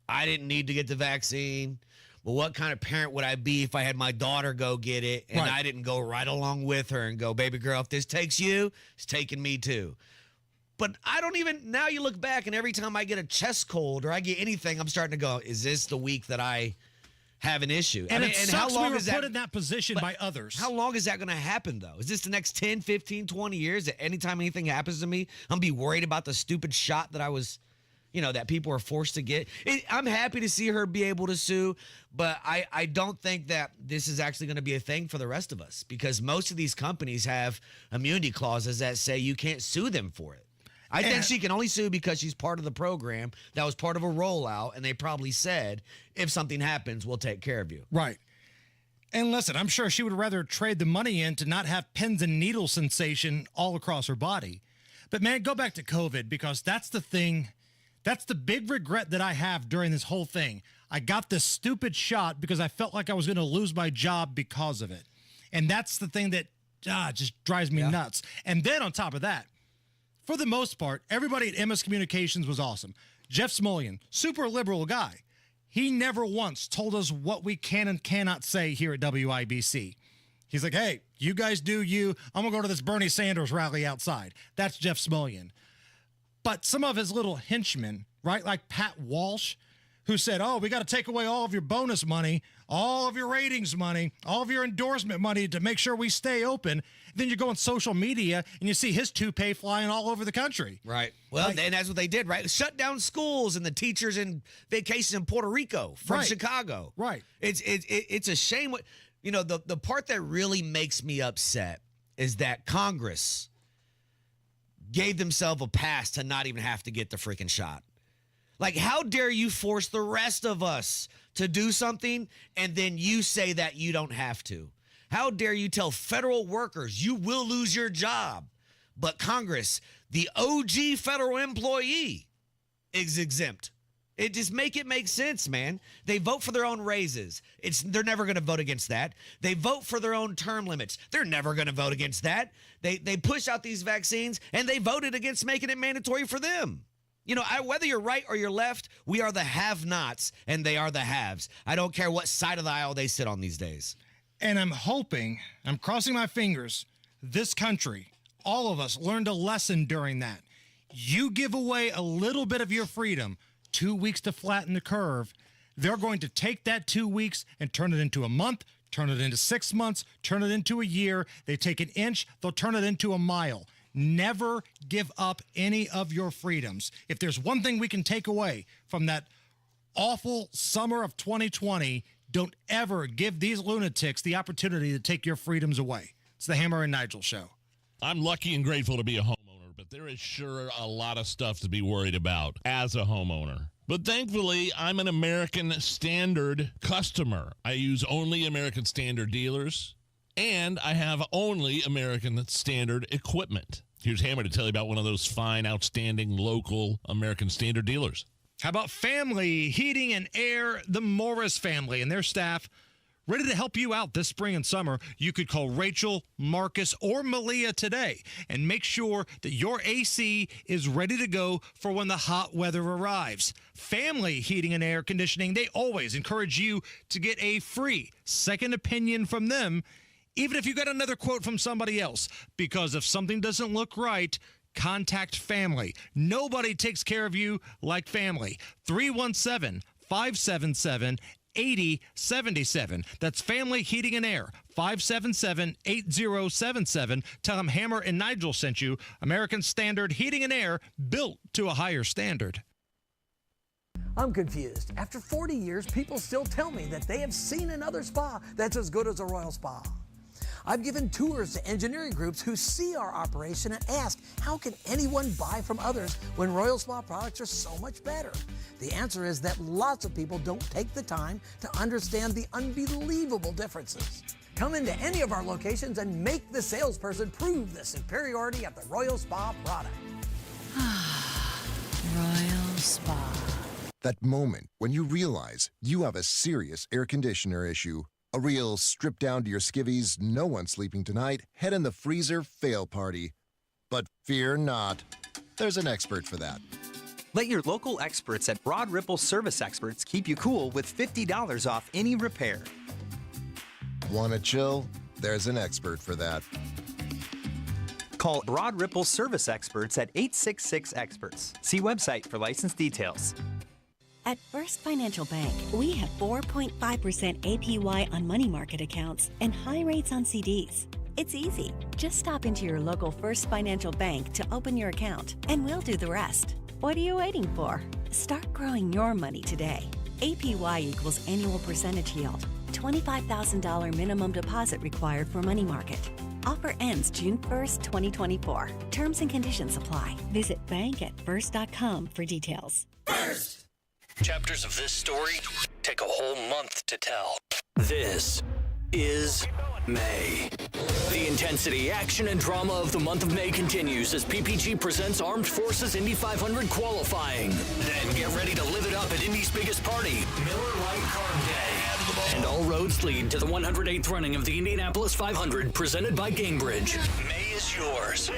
I didn't need to get the vaccine. But what kind of parent would I be if I had my daughter go get it and I didn't go right along with her and go, baby girl, if this takes you, it's taking me too. But I don't even, now you look back and every time I get a chest cold or I get anything, I'm starting to go, is this the week that I have an issue? And how long we were put in that position by others. How long is that going to happen, though? Is this the next 10, 15, 20 years that anytime anything happens to me, I'm going to be worried about the stupid shot that I was, that people are forced to get? I'm happy to see her be able to sue, but I don't think that this is actually going to be a thing for the rest of us because most of these companies have immunity clauses that say you can't sue them for it. I think she can only sue because she's part of the program that was part of a rollout, and they probably said, if something happens, we'll take care of you. Right. And listen, I'm sure she would rather trade the money in to not have pins and needle sensation all across her body. But, man, go back to COVID because that's the thing. That's the big regret that I have during this whole thing. I got this stupid shot because I felt like I was going to lose my job because of it. And that's the thing that just drives me nuts. And then on top of that, for the most part, everybody at MS Communications was awesome. Jeff Smulyan, super liberal guy. He never once told us what we can and cannot say here at WIBC. He's like, hey, you guys do you. I'm going to go to this Bernie Sanders rally outside. That's Jeff Smulyan. But some of his little henchmen, right, like Pat Walsh, who said, oh, we got to take away all of your bonus money, all of your ratings money, all of your endorsement money to make sure we stay open. Then you go on social media and you see his toupee flying all over the country. Right. Well, and that's what they did, right? Shut down schools and the teachers in vacation in Puerto Rico from Chicago. Right. It's a shame. The part that really makes me upset is that Congress gave themselves a pass to not even have to get the freaking shot. Like, how dare you force the rest of us to do something and then you say that you don't have to? How dare you tell federal workers you will lose your job, but Congress, the OG federal employee, is exempt? It just make sense, man. They vote for their own raises. They're never going to vote against that. They vote for their own term limits. They're never going to vote against that. They push out these vaccines, and they voted against making it mandatory for them. Whether you're right or you're left, we are the have-nots, and they are the haves. I don't care what side of the aisle they sit on these days. And I'm crossing my fingers, this country, all of us learned a lesson during that. You give away a little bit of your freedom, 2 weeks to flatten the curve, they're going to take that 2 weeks and turn it into a month, turn it into 6 months, turn it into a year. They take an inch, they'll turn it into a mile. Never give up any of your freedoms. If there's one thing we can take away from that awful summer of 2020, don't ever give these lunatics the opportunity to take your freedoms away. It's the Hammer and Nigel Show. I'm lucky and grateful to be a homeowner, but there is sure a lot of stuff to be worried about as a homeowner. But thankfully, I'm an American Standard customer. I use only American Standard dealers, and I have only American Standard equipment. Here's Hammer to tell you about one of those fine, outstanding local American Standard dealers. How about Family Heating and Air, the Morris family and their staff, ready to help you out this spring and summer? You could call Rachel, Marcus, or Malia today and make sure that your AC is ready to go for when the hot weather arrives. Family Heating and Air Conditioning, they always encourage you to get a free second opinion from them, even if you got another quote from somebody else, because if something doesn't look right, contact Family. Nobody takes care of you like Family. 317-577-8077. That's Family Heating and Air. 577-8077. Tell them Hammer and Nigel sent you. American Standard Heating and Air, built to a higher standard. I'm confused. After 40 years, people still tell me that they have seen another spa that's as good as a Royal Spa. I've given tours to engineering groups who see our operation and ask, how can anyone buy from others when Royal Spa products are so much better? The answer is that lots of people don't take the time to understand the unbelievable differences. Come into any of our locations and make the salesperson prove the superiority of the Royal Spa product. Royal Spa. That moment when you realize you have a serious air conditioner issue. A real strip down to your skivvies, no one's sleeping tonight, head in the freezer fail party. But fear not. There's an expert for that. Let your local experts at Broad Ripple Service Experts keep you cool with $50 off any repair. Wanna chill? There's an expert for that. Call Broad Ripple Service Experts at 866-EXPERTS. See website for license details. At First Financial Bank, we have 4.5% APY on money market accounts and high rates on CDs. It's easy. Just stop into your local First Financial Bank to open your account, and we'll do the rest. What are you waiting for? Start growing your money today. APY equals annual percentage yield. $25,000 minimum deposit required for money market. Offer ends June 1st, 2024. Terms and conditions apply. Visit bankatfirst.com for details. First! Chapters of this story take a whole month to tell. This is May. The intensity, action, and drama of the month of May continues as PPG presents Armed Forces Indy 500 qualifying. Then get ready to live it up at Indy's biggest party, Miller Lite Carb Day. And all roads lead to the 108th running of the Indianapolis 500 presented by Gainbridge. May is yours.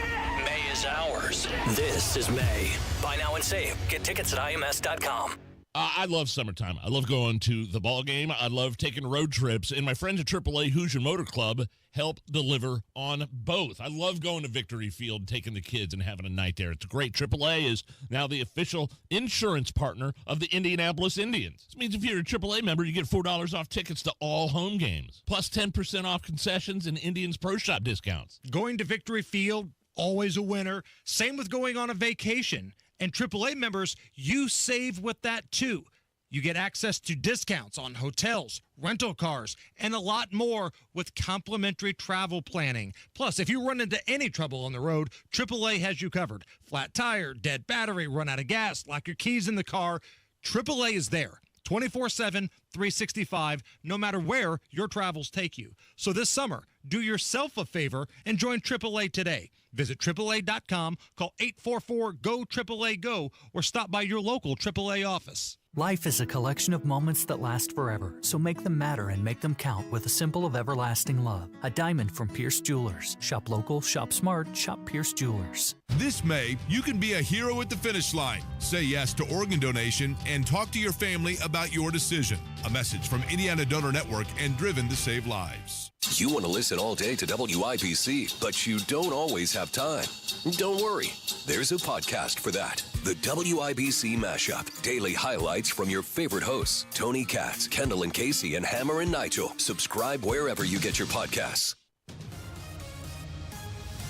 May is ours. This is May. Buy now and save. Get tickets at IMS.com. I love summertime. I love going to the ball game. I love taking road trips. And my friends at AAA Hoosier Motor Club help deliver on both. I love going to Victory Field, taking the kids and having a night there. It's great. AAA is now the official insurance partner of the Indianapolis Indians. This means if you're a AAA member, you get $4 off tickets to all home games, plus 10% off concessions and Indians Pro Shop discounts. Going to Victory Field, always a winner. Same with going on a vacation. And AAA members, you save with that too. You get access to discounts on hotels, rental cars, and a lot more with complimentary travel planning. Plus, if you run into any trouble on the road, AAA has you covered. Flat tire, dead battery, run out of gas, lock your keys in the car. AAA is there. 24/7, 365, no matter where your travels take you. So this summer, do yourself a favor and join AAA today. Visit AAA.com, call 844-GO-AAA-GO, or stop by your local AAA office. Life is a collection of moments that last forever, so make them matter and make them count with a symbol of everlasting love. A diamond from Pierce Jewelers. Shop local, shop smart, shop Pierce Jewelers. This May, you can be a hero at the finish line. Say yes to organ donation and talk to your family about your decision. A message from Indiana Donor Network and Driven to Save Lives. You want to listen all day to WIBC, but you don't always have time. Don't worry. There's a podcast for that. The WIBC Mashup. Daily highlights from your favorite hosts, Tony Katz, Kendall and Casey, and Hammer and Nigel. Subscribe wherever you get your podcasts.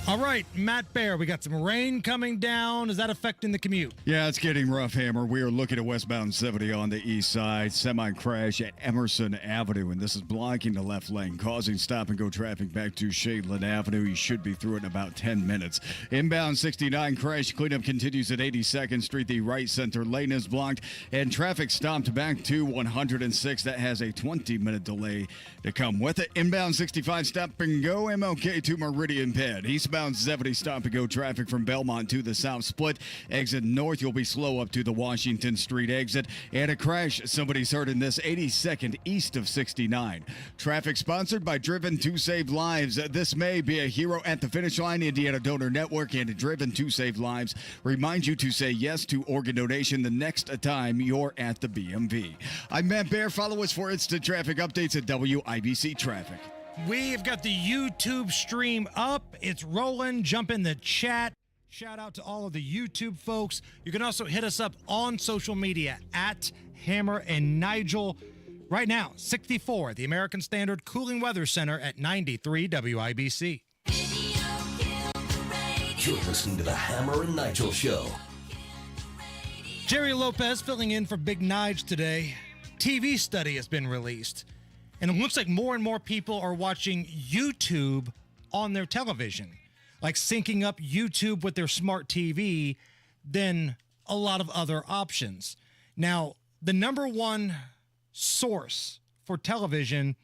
All right, Matt Bear, we got some rain coming down. Is that affecting the commute? Yeah, it's getting rough, Hammer. We are looking at westbound 70 on the east side. Semi-crash at Emerson Avenue, and this is blocking the left lane, causing stop-and-go traffic back to Shadeland Avenue. You should be through it in about 10 minutes. Inbound 69 crash cleanup continues at 82nd Street. The right center lane is blocked, and traffic stopped back to 106. That has a 20-minute delay to come with it. Inbound 65 stop-and-go MLK to Meridian Penn. Eastbound 70 stop-and-go traffic from Belmont to the South Split. Exit north, you'll be slow up to the Washington Street exit. And a crash, somebody's hurt in this 82nd east of 69. Traffic sponsored by Driven to Save Lives. This may be a hero at the finish line. Indiana Donor Network and Driven to Save Lives remind you to say yes to organ donation the next time you're at the BMV. I'm Matt Bear. Follow us for instant traffic updates at WIBC Traffic. We've got the YouTube stream up. It's rolling. Jump in the chat. Shout out to all of the YouTube folks. You can also hit us up on social media at Hammer and Nigel. Right now, 64, the American Standard Cooling Weather Center at 93 WIBC. You're listening to the Hammer and Nigel Show. Jerry Lopez filling in for Big Nige today. TV study has been released. And it looks like more and more people are watching YouTube on their television, like syncing up YouTube with their smart TV than a lot of other options. Now, the number one source for television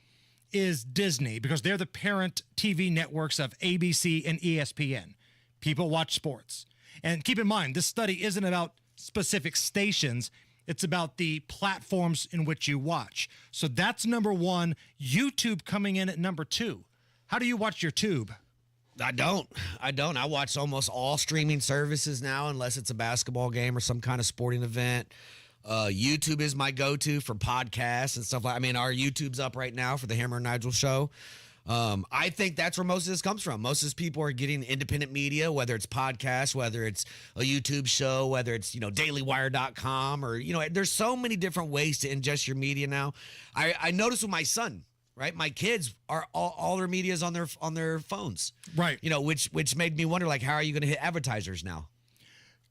is Disney because they're the parent TV networks of ABC and ESPN. People watch sports. And keep in mind, this study isn't about specific stations. It's about the platforms in which you watch. So that's number one. YouTube coming in at number two. How do you watch your tube? I don't. I watch almost all streaming services now, unless it's a basketball game or some kind of sporting event. YouTube is my go-to for podcasts and stuff like. I mean, our YouTube's up right now for the Hammer and Nigel show. I think that's where most of this comes from. Most of these people are getting independent media, whether it's podcasts, whether it's a YouTube show, whether it's, dailywire.com or, there's so many different ways to ingest your media now. I noticed with my son, right? My kids are all their media is on their phones. Right. Which made me wonder, like, how are you going to hit advertisers now?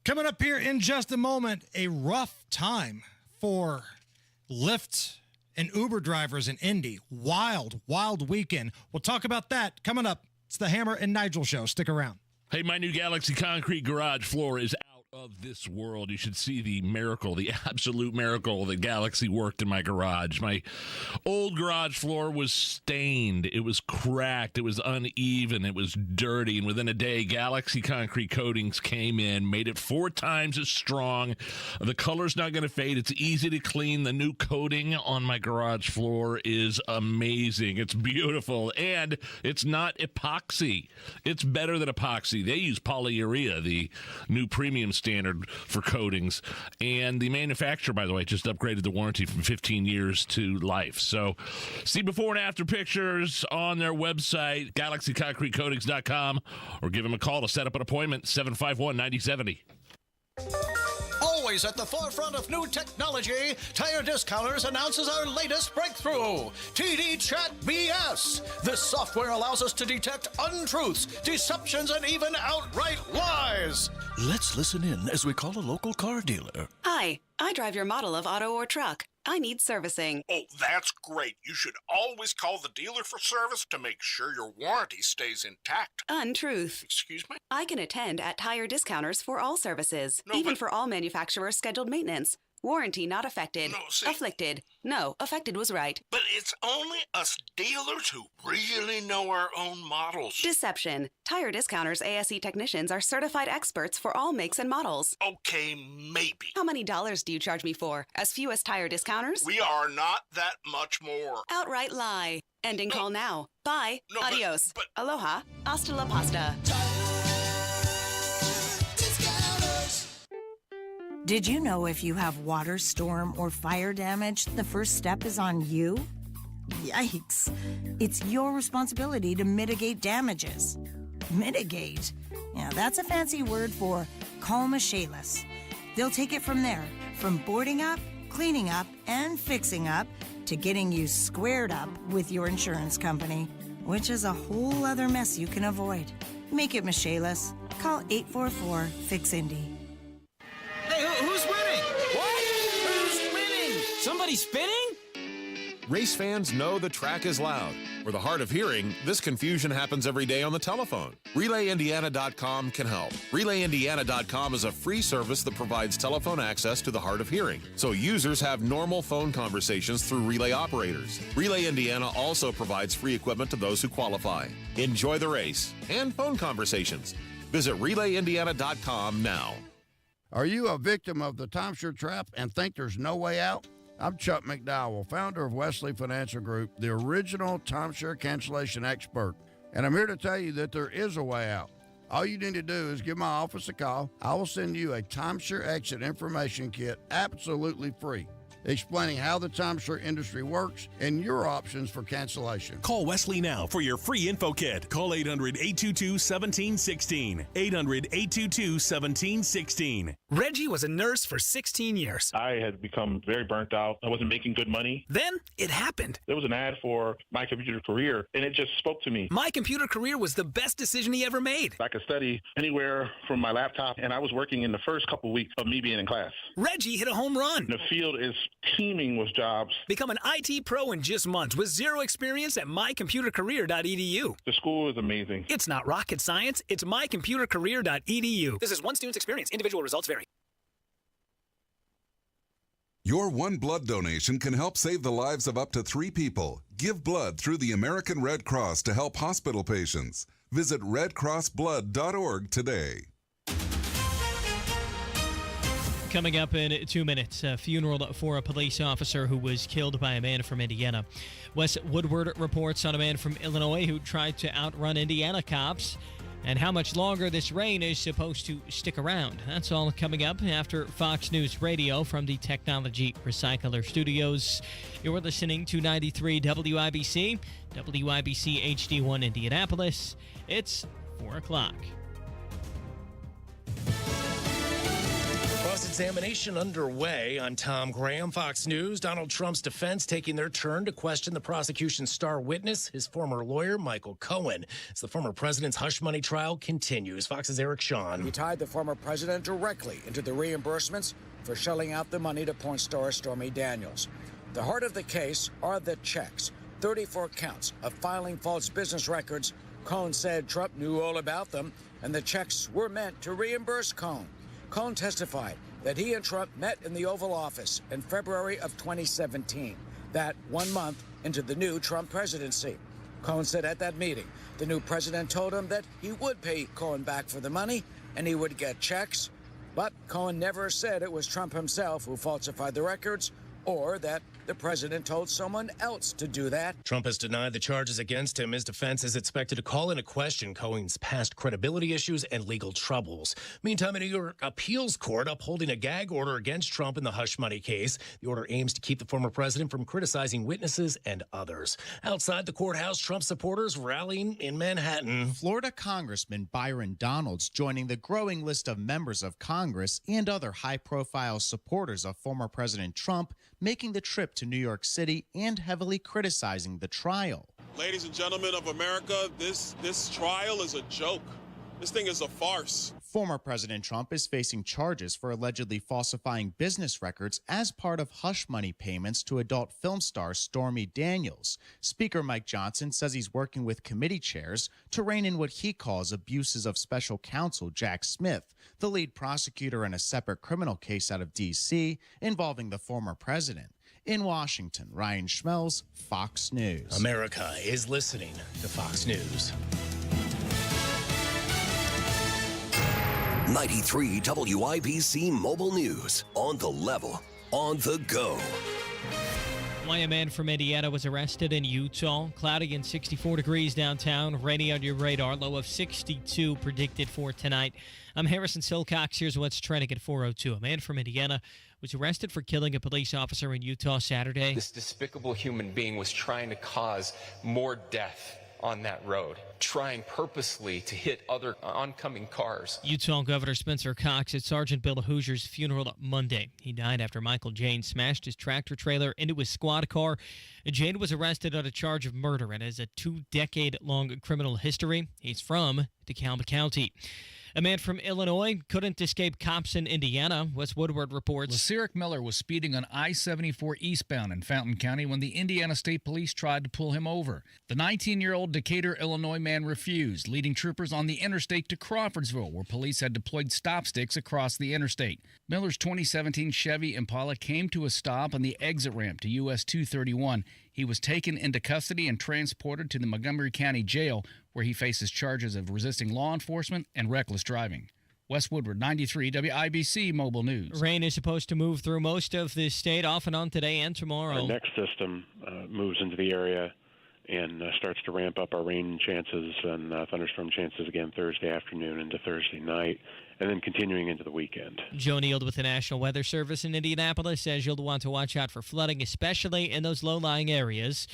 Coming up here in just a moment, a rough time for Lyft and Uber drivers in Indy. Wild weekend. We'll talk about that coming up. It's the Hammer and Nigel show. Stick around. Hey, my new Galaxy concrete garage floor is out of this world. You should see the miracle, the absolute miracle that Galaxy worked in my garage. My old garage floor was stained. It was cracked. It was uneven. It was dirty. And within a day, Galaxy concrete coatings came in, made it 4 times as strong. The color's not going to fade. It's easy to clean. The new coating on my garage floor is amazing. It's beautiful. And it's not epoxy. It's better than epoxy. They use polyurea, the new premium standard for coatings, and the manufacturer, by the way, just upgraded the warranty from 15 years to life. So see before and after pictures on their website, galaxyconcretecoatings.com, or give them a call to set up an appointment, 751-9070. Always at the forefront of new technology, Tire Discounters announces our latest breakthrough, TD Chat BS. This software allows us to detect untruths, deceptions, and even outright lies. Let's listen in as we call a local car dealer. Hi, I drive your model of auto or truck. I need servicing. Oh, that's great. You should always call the dealer for service to make sure your warranty stays intact. Untruth. Excuse me? I can attend at Tire Discounters for all services, even for all manufacturers' scheduled maintenance. Warranty not affected. No, see. Afflicted. No, affected was right. But it's only us dealers who really know our own models. Deception. Tire Discounters ASE technicians are certified experts for all makes and models. Okay, maybe. How many dollars do you charge me for? As few as Tire Discounters? We are not that much more. Outright lie. Ending call now. Bye. No, Adios. Aloha. Hasta la pasta. Did you know if you have water, storm, or fire damage, the first step is on you? Yikes. It's your responsibility to mitigate damages. Mitigate? Yeah, that's a fancy word for call Michaelis. They'll take it from there, from boarding up, cleaning up, and fixing up, to getting you squared up with your insurance company, which is a whole other mess you can avoid. Make it Michaelis. Call 844-FIX-INDY. Hey, who's winning? What? Who's winning? Somebody spinning? Race fans know the track is loud. For the hard of hearing, this confusion happens every day on the telephone. RelayIndiana.com can help. RelayIndiana.com is a free service that provides telephone access to the hard of hearing, so users have normal phone conversations through relay operators. Relay Indiana also provides free equipment to those who qualify. Enjoy the race and phone conversations. Visit RelayIndiana.com now. Are you a victim of the timeshare trap and think there's no way out? I'm Chuck McDowell, founder of Wesley Financial Group, the original timeshare cancellation expert. And I'm here to tell you that there is a way out. All you need to do is give my office a call. I will send you a timeshare exit information kit absolutely free, explaining how the timeshare industry works and your options for cancellation. Call Wesley now for your free info kit. Call 800-822-1716. 800-822-1716. Reggie was a nurse for 16 years. I had become very burnt out. I wasn't making good money. Then it happened. There was an ad for My Computer Career, and it just spoke to me. My Computer Career was the best decision he ever made. I could study anywhere from my laptop, and I was working in the first couple weeks of me being in class. Reggie hit a home run. The field is teeming with jobs. Become an IT pro in just months with zero experience at mycomputercareer.edu. The school is amazing. It's not rocket science. It's mycomputercareer.edu. This is one student's experience. Individual results vary. Your one blood donation can help save the lives of up to 3 people. Give blood through the American Red Cross to help hospital patients. Visit redcrossblood.org today. Coming up in 2 minutes, a funeral for a police officer who was killed by a man from Indiana. Wes Woodward reports on a man from Illinois who tried to outrun Indiana cops, and how much longer this rain is supposed to stick around. That's all coming up after Fox News Radio from the Technology Recycler Studios. You're listening to 93 WIBC, WIBC HD1 Indianapolis. It's 4 o'clock. Cross-examination underway on Tom Graham. Fox News, Donald Trump's defense taking their turn to question the prosecution's star witness, his former lawyer, Michael Cohen, as the former president's hush money trial continues. Fox's Eric Shawn. He tied the former president directly into the reimbursements for shelling out the money to porn star Stormy Daniels. The heart of the case are the checks, 34 counts of filing false business records. Cohen said Trump knew all about them, and the checks were meant to reimburse Cohen. Cohen testified that he and Trump met in the Oval Office in February of 2017, that 1 month into the new Trump presidency. Cohen said at that meeting, the new president told him that he would pay Cohen back for the money and he would get checks. But Cohen never said it was Trump himself who falsified the records or that the president told someone else to do that. Trump has denied the charges against him. His defense is expected to call into question Cohen's past credibility issues and legal troubles. Meantime, a New York appeals court upholding a gag order against Trump in the hush money case. The order aims to keep the former president from criticizing witnesses and others. Outside the courthouse, Trump supporters rallying in Manhattan. Florida Congressman Byron Donalds joining the growing list of members of Congress and other high-profile supporters of former President Trump making the trip to New York City and heavily criticizing the trial. Ladies and gentlemen of America, this trial is a joke. This thing is a farce. Former President Trump is facing charges for allegedly falsifying business records as part of hush money payments to adult film star Stormy Daniels. Speaker Mike Johnson says he's working with committee chairs to rein in what he calls abuses of special counsel Jack Smith, the lead prosecutor in a separate criminal case out of D.C. involving the former president. In Washington, Ryan Schmelz, Fox News. America is listening to Fox News. 93 WIBC Mobile News. On the level, on the go. Why a man from Indiana was arrested in Utah. Cloudy and 64 degrees downtown. Rainy on your radar. Low of 62 predicted for tonight. I'm Harrison Silcox. Here's what's trending at 4:02. A man from Indiana was arrested for killing a police officer in Utah Saturday. This despicable human being was trying to cause more death on that road, trying purposely to hit other oncoming cars. Utah Governor Spencer Cox at Sergeant Bill Hoosier's funeral Monday. He died after Michael Jane smashed his tractor trailer into his squad car. Jane was arrested on a charge of murder and has a 2-decade-long criminal history. He's from DeKalb County. A man from Illinois couldn't escape cops in Indiana. Wes Woodward reports. LeCeric Miller was speeding on I-74 eastbound in Fountain County when the Indiana State Police tried to pull him over. The 19-year-old Decatur, Illinois man refused, leading troopers on the interstate to Crawfordsville, where police had deployed stop sticks across the interstate. Miller's 2017 Chevy Impala came to a stop on the exit ramp to US 231. He was taken into custody and transported to the Montgomery County Jail, where he faces charges of resisting law enforcement and reckless driving. Wes Woodward, 93 WIBC Mobile News. Rain is supposed to move through most of the state off and on today and tomorrow. Our next system moves into the area and starts to ramp up our rain chances and thunderstorm chances again Thursday afternoon into Thursday night, and then continuing into the weekend. Joe Neild with the National Weather Service in Indianapolis says you'll want to watch out for flooding, especially in those low-lying areas.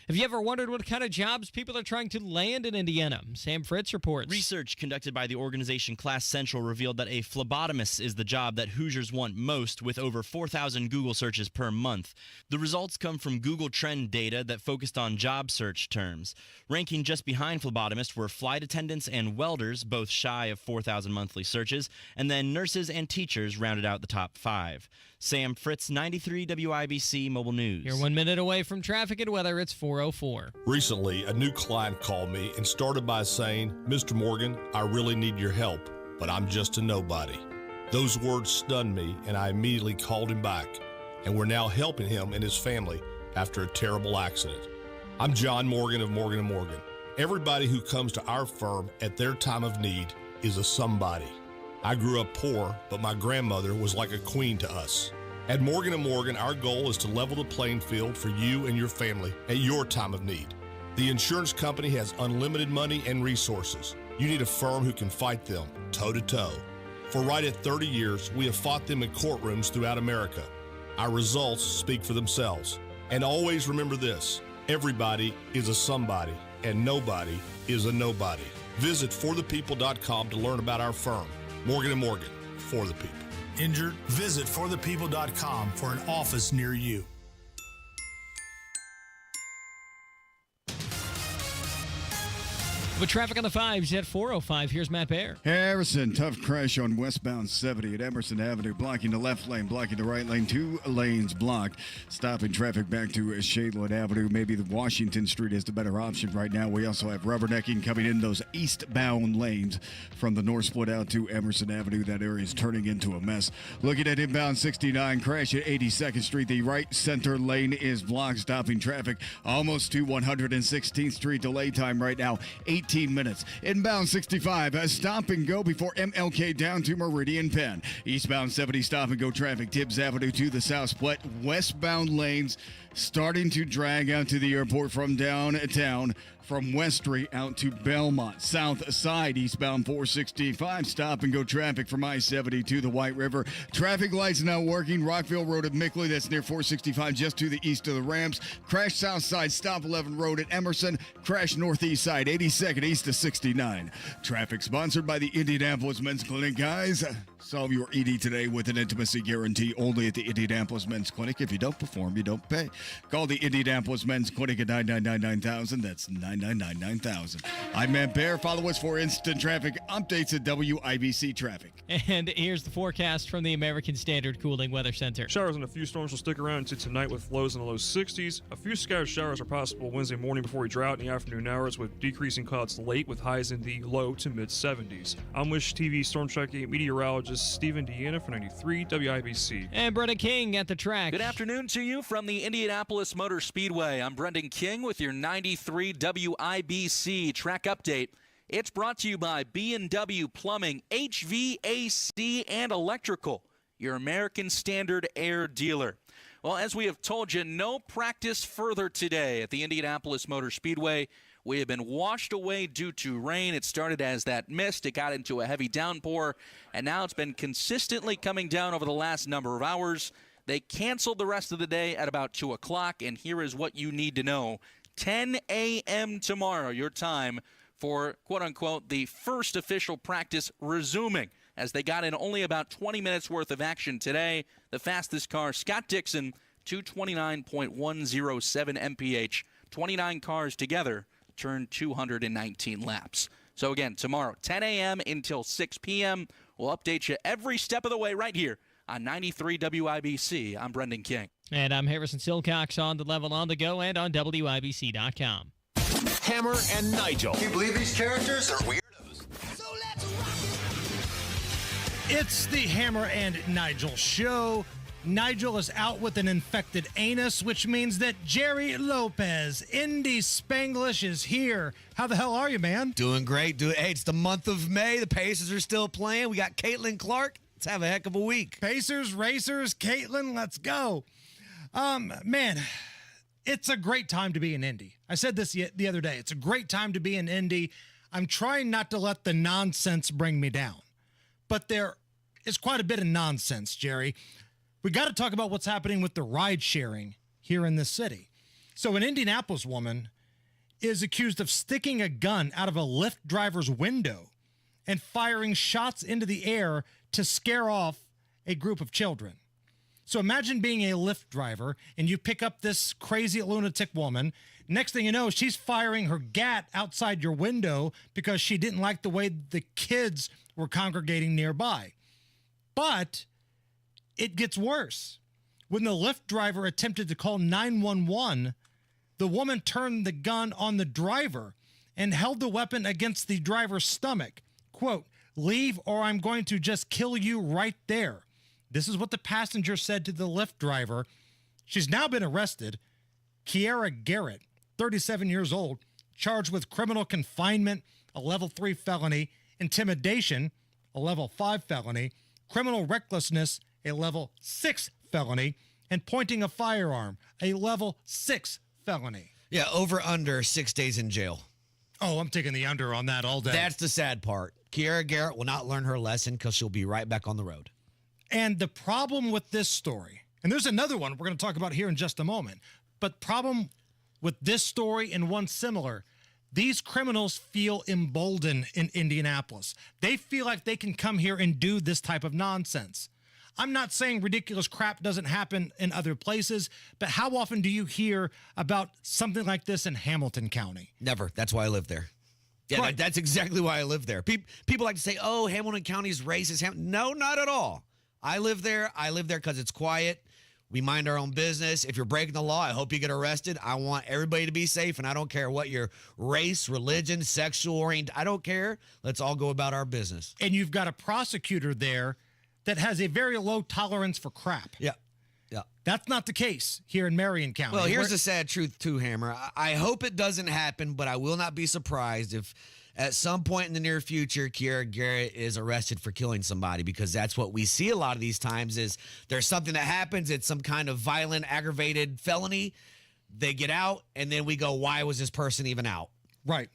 Have you ever wondered what kind of jobs people are trying to land in Indiana? Sam Fritz reports. Research conducted by the organization Class Central revealed that a phlebotomist is the job that Hoosiers want most, with over 4,000 Google searches per month. The results come from Google Trend data that focused on job search terms. Ranking just behind phlebotomists were flight attendants and welders, both shy of 4,000 monthly searches, and then nurses and teachers rounded out the top 5. Sam Fritz, 93 WIBC Mobile News. You're 1 minute away from traffic and weather. It's 4:04. Recently, a new client called me and started by saying, "Mr. Morgan, I really need your help, but I'm just a nobody." Those words stunned me, and I immediately called him back, and we're now helping him and his family after a terrible accident. I'm John Morgan of Morgan & Morgan. Everybody who comes to our firm at their time of need is a somebody. I grew up poor, but my grandmother was like a queen to us. At Morgan & Morgan, our goal is to level the playing field for you and your family at your time of need. The insurance company has unlimited money and resources. You need a firm who can fight them toe-to-toe. For right at 30 years, we have fought them in courtrooms throughout America. Our results speak for themselves. And always remember this, everybody is a somebody, and nobody is a nobody. Visit forthepeople.com to learn about our firm. Morgan & Morgan, for the people. Injured? Visit forthepeople.com for an office near you. With traffic on the 5s at 4:05, here's Matt Baer. Harrison, tough crash on westbound 70 at Emerson Avenue, blocking the left lane, blocking the right lane, 2 lanes blocked. Stopping traffic back to Shadeland Avenue. Maybe the Washington Street is the better option right now. We also have rubbernecking coming in those eastbound lanes from the north split out to Emerson Avenue. That area is turning into a mess. Looking at inbound 69, crash at 82nd Street. The right center lane is blocked, stopping traffic almost to 116th Street. Delay time right now, 18 minutes. Inbound 65, a stop and go before MLK down to Meridian Penn. Eastbound 70, stop and go traffic. Tibbs Avenue to the south split. Westbound lanes starting to drag out to the airport from downtown. From West Street out to Belmont. South side, eastbound 465, stop and go traffic from I-70 to the White River. Traffic lights now working. Rockville Road at Mickley, that's near 465, just to the east of the ramps. Crash south side, stop 11 Road at Emerson. Crash northeast side, 82nd east of 69. Traffic sponsored by the Indianapolis Men's Clinic. Guys, solve your ED today with an intimacy guarantee only at the Indianapolis Men's Clinic. If you don't perform, you don't pay. Call the Indianapolis Men's Clinic at 999-9000. That's 999-9000. I'm Matt Baer. Follow us for instant traffic updates at WIBC Traffic. And here's the forecast from the American Standard Cooling Weather Center. Showers and a few storms will stick around into tonight with lows in the low 60s. A few scattered showers are possible Wednesday morning before we dry out in the afternoon hours with decreasing clouds late with highs in the low to mid 70s. I'm Wish TV Storm Track 8 meteorologist Stephen Deanna for 93 WIBC. And Brendan King at the track. Good afternoon to you from the Indianapolis Motor Speedway. I'm Brendan King with your 93 WIBC track update. It's brought to you by B&W Plumbing, HVAC, and Electrical, your American Standard Air dealer. Well, as we have told you, no practice further today at the Indianapolis Motor Speedway. We have been washed away due to rain. It started as that mist. It got into a heavy downpour, and now it's been consistently coming down over the last number of hours. They canceled the rest of the day at about 2 o'clock, and here is what you need to know. 10 a.m. tomorrow, your time for, quote-unquote, the first official practice resuming, as they got in only about 20 minutes worth of action today. The fastest car, Scott Dixon, 229.107 mph. 29 cars together turned 219 laps. So again, tomorrow, 10 a.m. until 6 p.m. We'll update you every step of the way right here on 93 WIBC. I'm Brendan King. And I'm Harrison Silcox on the level, on the go, and on WIBC.com. Hammer and Nigel. Can you believe these characters are weirdos? It's the Hammer and Nigel show. Nigel is out with an infected anus, which means that Jerry Lopez, Indy Spanglish, is here. How the hell are you, man? Doing great. Hey, it's the month of May. The Pacers are still playing. We got Caitlin Clark. Let's have a heck of a week. Pacers, racers, Caitlin, let's go. Man, it's a great time to be in Indy. I said this the other day. It's a great time to be in Indy. I'm trying not to let the nonsense bring me down. But there is quite a bit of nonsense, Jerry. We got to talk about what's happening with the ride sharing here in this city. So an Indianapolis woman is accused of sticking a gun out of a Lyft driver's window and firing shots into the air to scare off a group of children. So imagine being a Lyft driver and you pick up this crazy lunatic woman. Next thing you know, she's firing her gat outside your window because she didn't like the way the kids were congregating nearby. But it gets worse. When the Lyft driver attempted to call 911, the woman turned the gun on the driver and held the weapon against the driver's stomach. Quote, "Leave or I'm going to just kill you right there." This is what the passenger said to the Lyft driver. She's now been arrested. Kiara Garrett, 37 years old, charged with criminal confinement, a level 3 felony, intimidation, a level 5 felony, criminal recklessness, a level 6 felony, and pointing a firearm, a level 6 felony. Yeah, over under 6 days in jail. Oh, I'm taking the under on that all day. That's the sad part. Kiara Garrett will not learn her lesson because she'll be right back on the road. And the problem with this story, and there's another one we're going to talk about here in just a moment, but problem with this story and one similar, these criminals feel emboldened in Indianapolis. They feel like they can come here and do this type of nonsense. I'm not saying ridiculous crap doesn't happen in other places, but how often do you hear about something like this in Hamilton County? Never. That's why I live there. Yeah, Right. that's exactly why I live there. People like to say, oh, Hamilton County is racist. No, not at all. I live there. I live there because it's quiet. We mind our own business. If you're breaking the law, I hope you get arrested. I want everybody to be safe, and I don't care what your race, religion, sexual orientation. I don't care. Let's all go about our business. And you've got a prosecutor there that has a very low tolerance for crap. Yeah. Yeah. That's not the case here in Marion County. Well, here's the sad truth too, Hammer. I hope it doesn't happen, but I will not be surprised if at some point in the near future, Kiara Garrett is arrested for killing somebody, because that's what we see a lot of these times is there's something that happens. It's some kind of violent, aggravated felony. They get out, and then we go, why was this person even out? Right.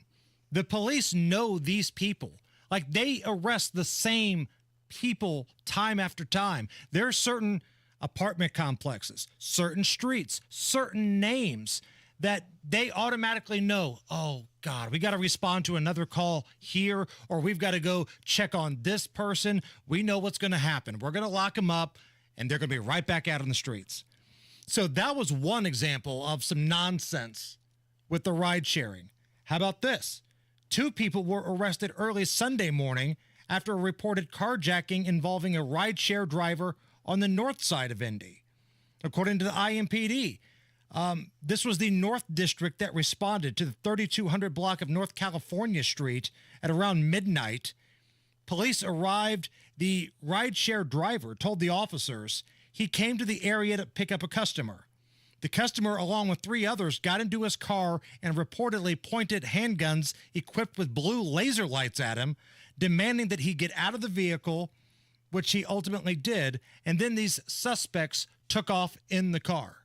The police know these people. Like, they arrest the same people time after time. There are certain apartment complexes, certain streets, certain names that they automatically know, oh, God, we got to respond to another call here, or we've got to go check on this person. We know what's going to happen. We're going to lock them up, and they're going to be right back out on the streets. So that was one example of some nonsense with the ride sharing. How about this? 2 people were arrested early Sunday morning after a reported carjacking involving a rideshare driver on the north side of Indy. According to the IMPD, this was the North District that responded to the 3200 block of North California Street at around midnight. Police arrived. The rideshare driver told the officers he came to the area to pick up a customer. The customer, along with 3 others, got into his car and reportedly pointed handguns equipped with blue laser lights at him, demanding that he get out of the vehicle, which he ultimately did, and then these suspects took off in the car.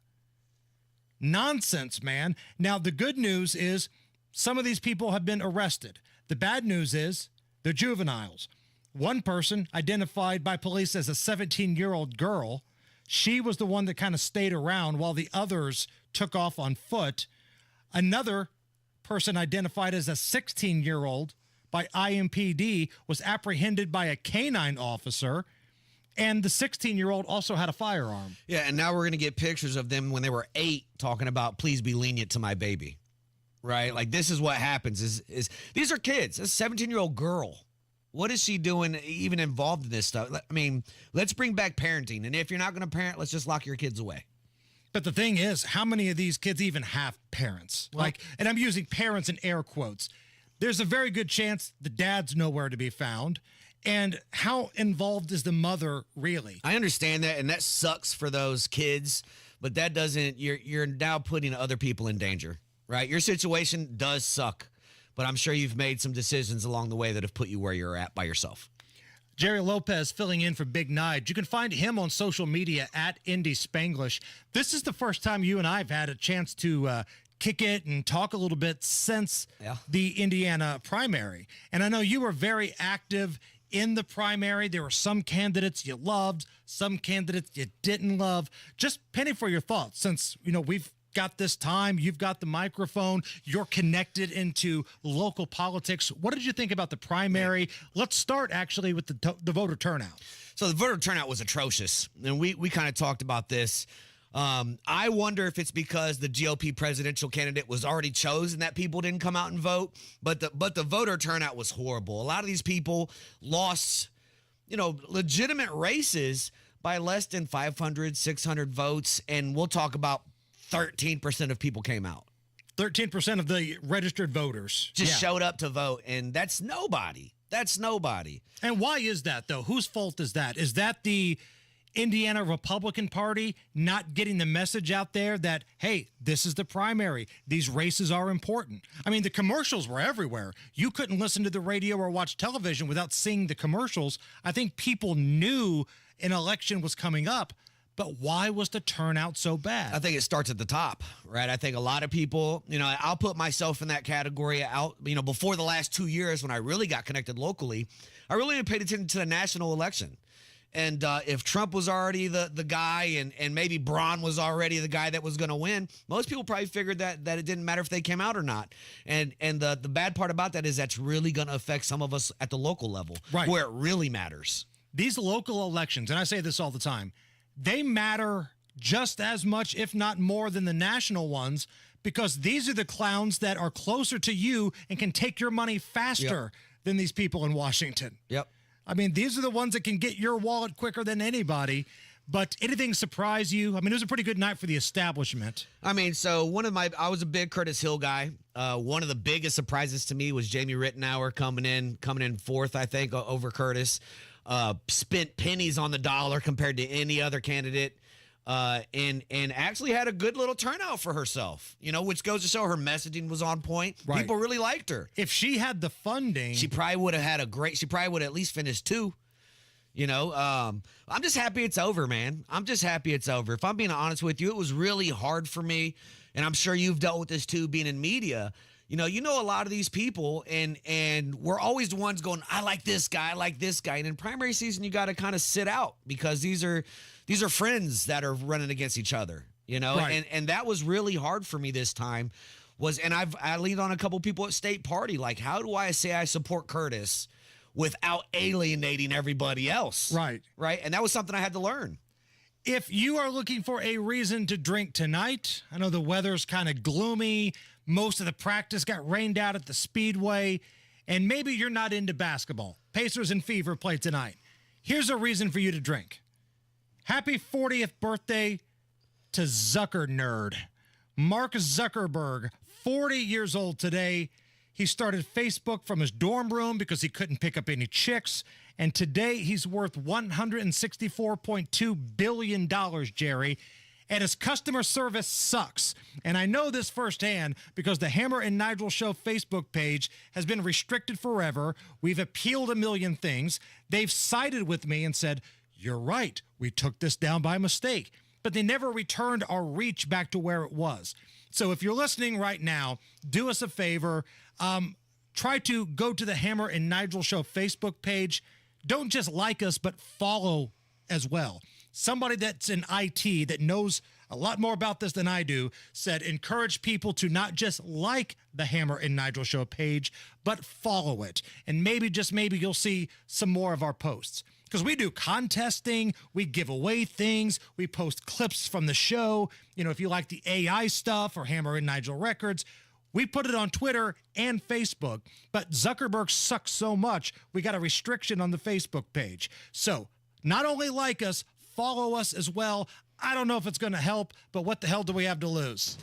Nonsense, man. Now, the good news is some of these people have been arrested. The bad news is they're juveniles. One person, identified by police as a 17-year-old girl, she was the one that kind of stayed around while the others took off on foot. Another person, identified as a 16-year-old by IMPD, was apprehended by a canine officer, and the 16-year-old also had a firearm. Yeah, and now we're going to get pictures of them when they were 8 talking about, please be lenient to my baby, right? Like, this is what happens is these are kids. A 17-year-old girl. What is she doing even involved in this stuff? I mean, let's bring back parenting. And if you're not going to parent, let's just lock your kids away. But the thing is, how many of these kids even have parents? And I'm using parents in air quotes. There's a very good chance the dad's nowhere to be found. And how involved is the mother really? I understand that, and that sucks for those kids, but that doesn't, you're now putting other people in danger, right? Your situation does suck, but I'm sure you've made some decisions along the way that have put you where you're at by yourself. Jerry Lopez filling in for Big Nige. You can find him on social media at Indy Spanglish. This is the first time you and I have had a chance to kick it and talk a little bit since the Indiana primary. And I know you were very active in the primary. There were some candidates you loved, some candidates you didn't love. Just penny for your thoughts, since we've got this time, you've got the microphone, you're connected into local politics. What did you think about the primary? Let's start actually with the voter turnout. So the voter turnout was atrocious, and we kind of talked about this. I wonder if it's because the GOP presidential candidate was already chosen that people didn't come out and vote, but the voter turnout was horrible. A lot of these people lost, legitimate races, by less than 500, 600 votes, and we'll talk about 13% of people came out. 13% of the registered voters just showed up to vote, and that's nobody. That's nobody. And why is that, though? Whose fault is that? Is that the Indiana Republican Party not getting the message out there that, hey, this is the primary. These races are important. I mean, the commercials were everywhere. You couldn't listen to the radio or watch television without seeing the commercials. I think people knew an election was coming up, but why was the turnout so bad? I think it starts at the top, right? I think a lot of people, I'll put myself in that category out, before the last 2 years when I really got connected locally, I really paid attention to the national election. And if Trump was already the guy and maybe Braun was already the guy that was going to win, most people probably figured that it didn't matter if they came out or not. And the bad part about that is that's really going to affect some of us at the local level, right, where it really matters. These local elections, and I say this all the time, they matter just as much, if not more, than the national ones, because these are the clowns that are closer to you and can take your money faster than these people in Washington. Yep. I mean, these are the ones that can get your wallet quicker than anybody. But anything surprise you? I mean, it was a pretty good night for the establishment. I mean, so I was a big Curtis Hill guy. One of the biggest surprises to me was Jamie Rittenauer coming in fourth, I think, over Curtis. Spent pennies on the dollar compared to any other candidate. And actually had a good little turnout for herself, which goes to show her messaging was on point. Right. People really liked her. If she had the funding, she probably would have she probably would have at least finished 2. I'm just happy it's over, man. I'm just happy it's over. If I'm being honest with you, it was really hard for me, and I'm sure you've dealt with this too, being in media. You know a lot of these people, and we're always the ones going, I like this guy, I like this guy. And in primary season, you got to kind of sit out because these are friends that are running against each other, Right. And that was really hard for me this time. I leaned on a couple people at state party, like, how do I say I support Curtis without alienating everybody else? Right. Right. And that was something I had to learn. If you are looking for a reason to drink tonight, I know the weather's kind of gloomy. Most of the practice got rained out at the Speedway, and maybe you're not into basketball. Pacers and Fever play tonight. Here's a reason for you to drink. Happy 40th birthday to Zucker Nerd. Mark Zuckerberg, 40 years old today. He started Facebook from his dorm room because he couldn't pick up any chicks. And today he's worth $164.2 billion, Jerry. And his customer service sucks. And I know this firsthand because the Hammer and Nigel Show Facebook page has been restricted forever. We've appealed a million things. They've sided with me and said, you're right, we took this down by mistake. But they never returned our reach back to where it was. So if you're listening right now, do us a favor. Try to go to the Hammer and Nigel Show Facebook page. Don't just like us, but follow as well. Somebody that's in IT that knows a lot more about this than I do said encourage people to not just like the Hammer and Nigel Show page, but follow it. And maybe, just maybe, you'll see some more of our posts. Because we do contesting, we give away things, we post clips from the show. If you like the AI stuff or Hammer and Nigel Records, we put it on Twitter and Facebook. But Zuckerberg sucks so much, we got a restriction on the Facebook page. So not only like us, follow us as well. I don't know if it's going to help, but what the hell do we have to lose?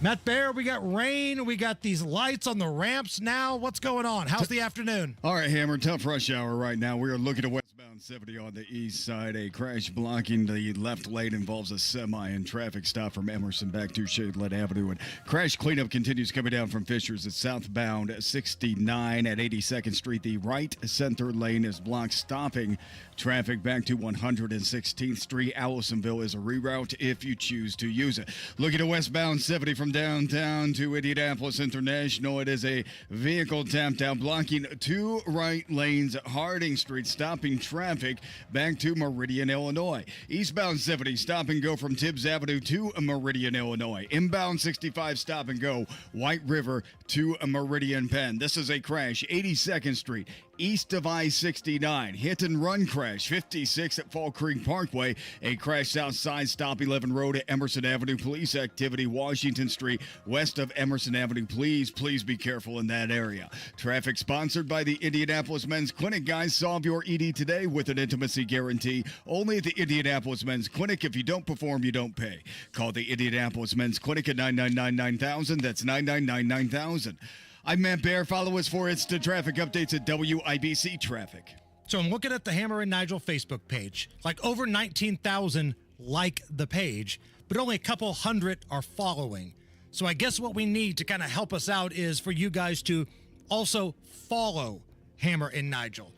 Matt Bear, we got rain. We got these lights on the ramps now. What's going on? How's the afternoon? All right, Hammer, tough rush hour right now. We are looking at westbound 70 on the east side. A crash blocking the left lane involves a semi and traffic stop from Emerson back to Shadelet Avenue. And crash cleanup continues coming down from Fishers at southbound 69 at 82nd Street. The right center lane is blocked, stopping traffic back to 116th Street. Allisonville is a reroute if you choose to use it. Looking at westbound 70 from downtown to Indianapolis International. It is a vehicle tapped out, blocking 2 right lanes at Harding Street, stopping traffic back to Meridian, Illinois. Eastbound 70, stop and go from Tibbs Avenue to Meridian, Illinois. Inbound 65, stop and go White River to Meridian Penn. This is a crash, 82nd Street. East of I-69, hit and run crash, 56 at Fall Creek Parkway. A crash outside Stop 11 Road at Emerson Avenue. Police activity, Washington Street, west of Emerson Avenue. Please be careful in that area. Traffic sponsored by the Indianapolis Men's Clinic. Guys, solve your ED today with with an intimacy guarantee only at the Indianapolis Men's Clinic. If you don't perform, you don't pay. Call the Indianapolis Men's Clinic at 999-9000. That's 999-9000. I'm Matt Bear. Follow us for instant traffic updates at WIBC Traffic. So I'm looking at the Hammer and Nigel Facebook page. Like over 19,000 like the page, but only a couple hundred are following. So I guess what we need to kind of help us out is for you guys to also follow Hammer and Nigel.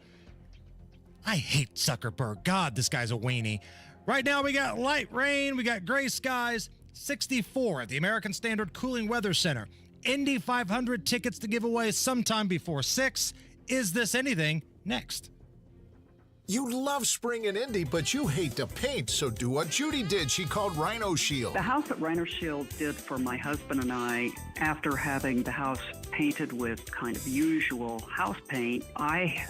I hate Zuckerberg. God, this guy's a weenie. Right now we got light rain, we got gray skies, 64 at the American Standard Cooling Weather Center. Indy 500 tickets to give away sometime before 6. Is This Anything? Next. You love spring in Indy, but you hate to paint, so do what Judy did. She called Rhino Shield. The house that Rhino Shield did for my husband and I, after having the house painted with kind of usual house paint, I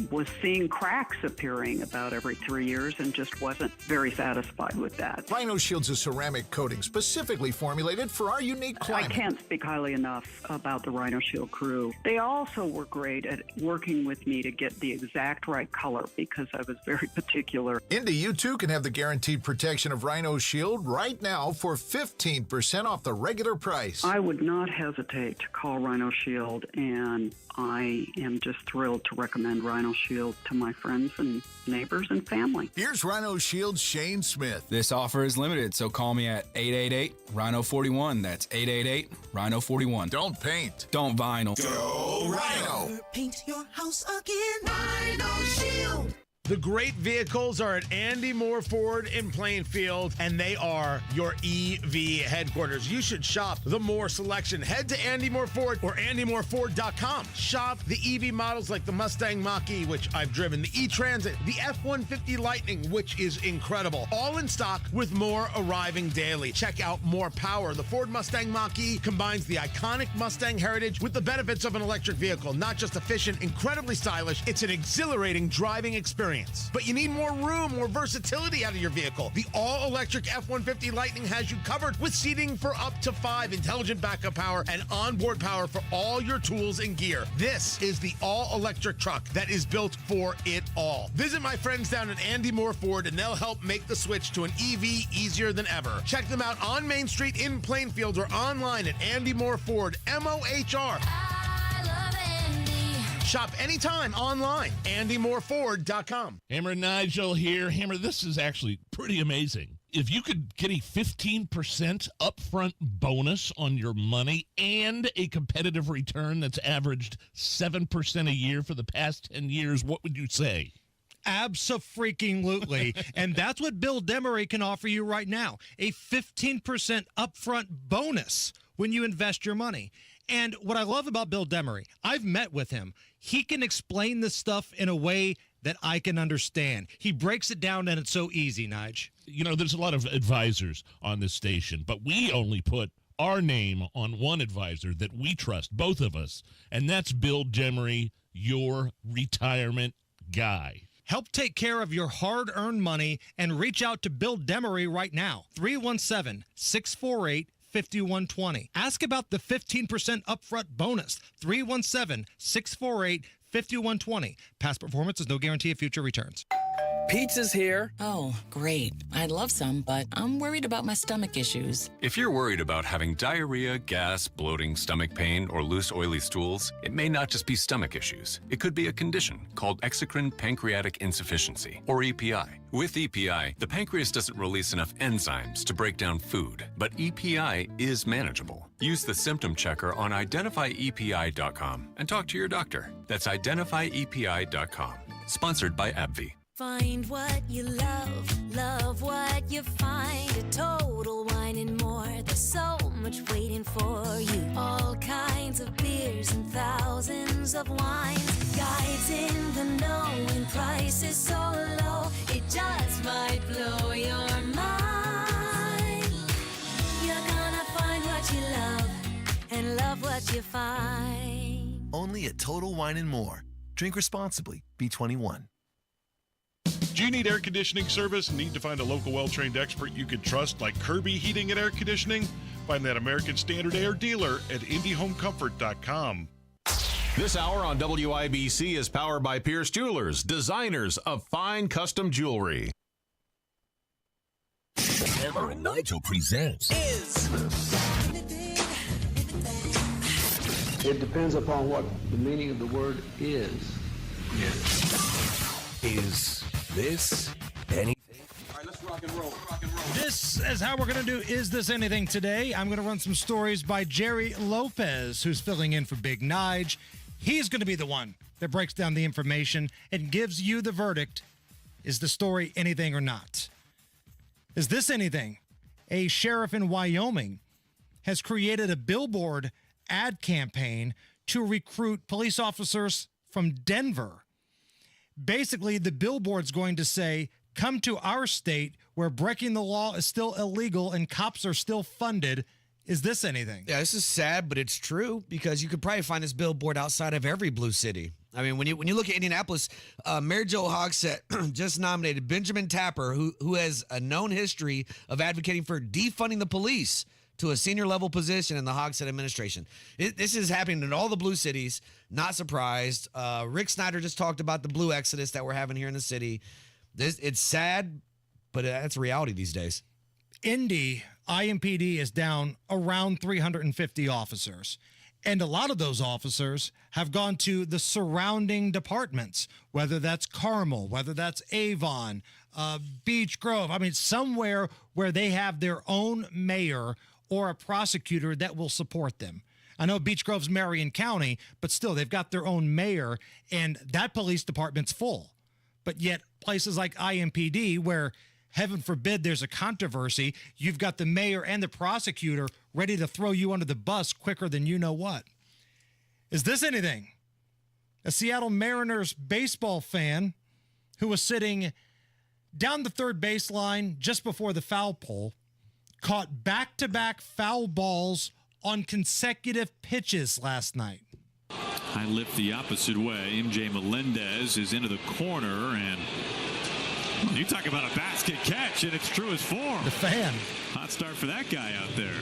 was seeing cracks appearing about every 3 years and just wasn't very satisfied with that. Rhino Shield's a ceramic coating specifically formulated for our unique climate. I can't speak highly enough about the Rhino Shield crew. They also were great at working with me to get the exact right color because I was very particular. Indy, you too can have the guaranteed protection of Rhino Shield right now for 15% off the regular price. I would not hesitate to call Rhino Shield, and I am just thrilled to recommend Rhino Shield to my friends and neighbors and family. Here's Rhino Shield's Shane Smith. This offer is limited, so call me at 888-RHINO-41. That's 888-RHINO-41. Don't paint. Don't vinyl. Go Rhino. Paint your house again. Rhino Shield. The great vehicles are at Andy Moore Ford in Plainfield, and they are your EV headquarters. You should shop the Moore selection. Head to Andy Moore Ford or AndyMooreFord.com. Shop the EV models like the Mustang Mach-E, which I've driven, the E-Transit, the F-150 Lightning, which is incredible. All in stock with more arriving daily. Check out More Power. The Ford Mustang Mach-E combines the iconic Mustang heritage with the benefits of an electric vehicle. Not just efficient, incredibly stylish, it's an exhilarating driving experience. But you need more room, more versatility out of your vehicle. The all-electric F-150 Lightning has you covered with seating for up to 5, intelligent backup power, and onboard power for all your tools and gear. This is the all-electric truck that is built for it all. Visit my friends down at Andy Moore Ford, and they'll help make the switch to an EV easier than ever. Check them out on Main Street in Plainfield or online at Andy Moore Ford, M-O-H-R. Shop anytime online, AndyMooreFord.com. Hammer and Nigel here. Hammer, this is actually pretty amazing. If you could get a 15% upfront bonus on your money and a competitive return that's averaged 7% a year for the past 10 years, what would you say? Abso-freaking-lutely. And that's what Bill Demery can offer you right now. A 15% upfront bonus when you invest your money. And what I love about Bill Demery, I've met with him. He can explain this stuff in a way that I can understand. He breaks it down, and it's so easy, Nige. You know, there's a lot of advisors on this station, but we only put our name on one advisor that we trust, both of us, and that's Bill Demery, your retirement guy. Help take care of your hard-earned money and reach out to Bill Demery right now. 317-648-5120. Ask about the 15% upfront bonus. 317-648-5120. Past performance is no guarantee of future returns. Pizza's here. Oh, great. I'd love some, but I'm worried about my stomach issues. If you're worried about having diarrhea, gas, bloating, stomach pain, or loose, oily stools, it may not just be stomach issues. It could be a condition called exocrine pancreatic insufficiency, or EPI. With EPI, the pancreas doesn't release enough enzymes to break down food, but EPI is manageable. Use the symptom checker on identifyepi.com and talk to your doctor. That's identifyepi.com. Sponsored by AbbVie. Find what you love, love what you find. A Total Wine and More. There's so much waiting for you. All kinds of beers and thousands of wines. Guides in the know and prices so low. It just might blow your mind. You're gonna find what you love and love what you find. Only at Total Wine and More. Drink responsibly. B21. Do you need air conditioning service and need to find a local well-trained expert you can trust like Kirby Heating and Air Conditioning? Find that American Standard Air dealer at IndyHomeComfort.com. This hour on WIBC is powered by Pierce Jewelers, designers of fine custom jewelry. Hammer and Nigel presents It depends upon what the meaning of the word is. Is this anything? All right, let's rock and roll. This is how we're going to do Is This Anything today. I'm going to run some stories by Jerry Lopez, who's filling in for Big Nige. He's going to be the one that breaks down the information and gives you the verdict. Is the story anything or not? Is this anything? A sheriff in Wyoming has created a billboard ad campaign to recruit police officers from Denver. Basically, the billboard's going to say, come to our state where breaking the law is still illegal and cops are still funded. Is this anything? Yeah, this is sad, but it's true because you could probably find this billboard outside of every blue city. I mean, when you look at Indianapolis, Mayor Joe Hogsett just nominated Benjamin Tapper, who has a known history of advocating for defunding the police, to a senior level position in the Hogsett administration. This is happening in all the blue cities. Not surprised. Rick Snyder just talked about the blue exodus that we're having here in the city. It's sad, but that's reality these days. Indy, IMPD is down around 350 officers. And a lot of those officers have gone to the surrounding departments, whether that's Carmel, whether that's Avon, Beech Grove. I mean, somewhere where they have their own mayor or a prosecutor that will support them. I know Beech Grove's Marion County, but still, they've got their own mayor, and that police department's full. But yet, places like IMPD, where heaven forbid there's a controversy, you've got the mayor and the prosecutor ready to throw you under the bus quicker than you know what. Is this anything? A Seattle Mariners baseball fan who was sitting down the third baseline just before the foul pole caught back-to-back foul balls on consecutive pitches last night. I lift the opposite way. MJ Melendez is into the corner, and you talk about a basket catch, and it's true as form. The fan. Hot start for that guy out there.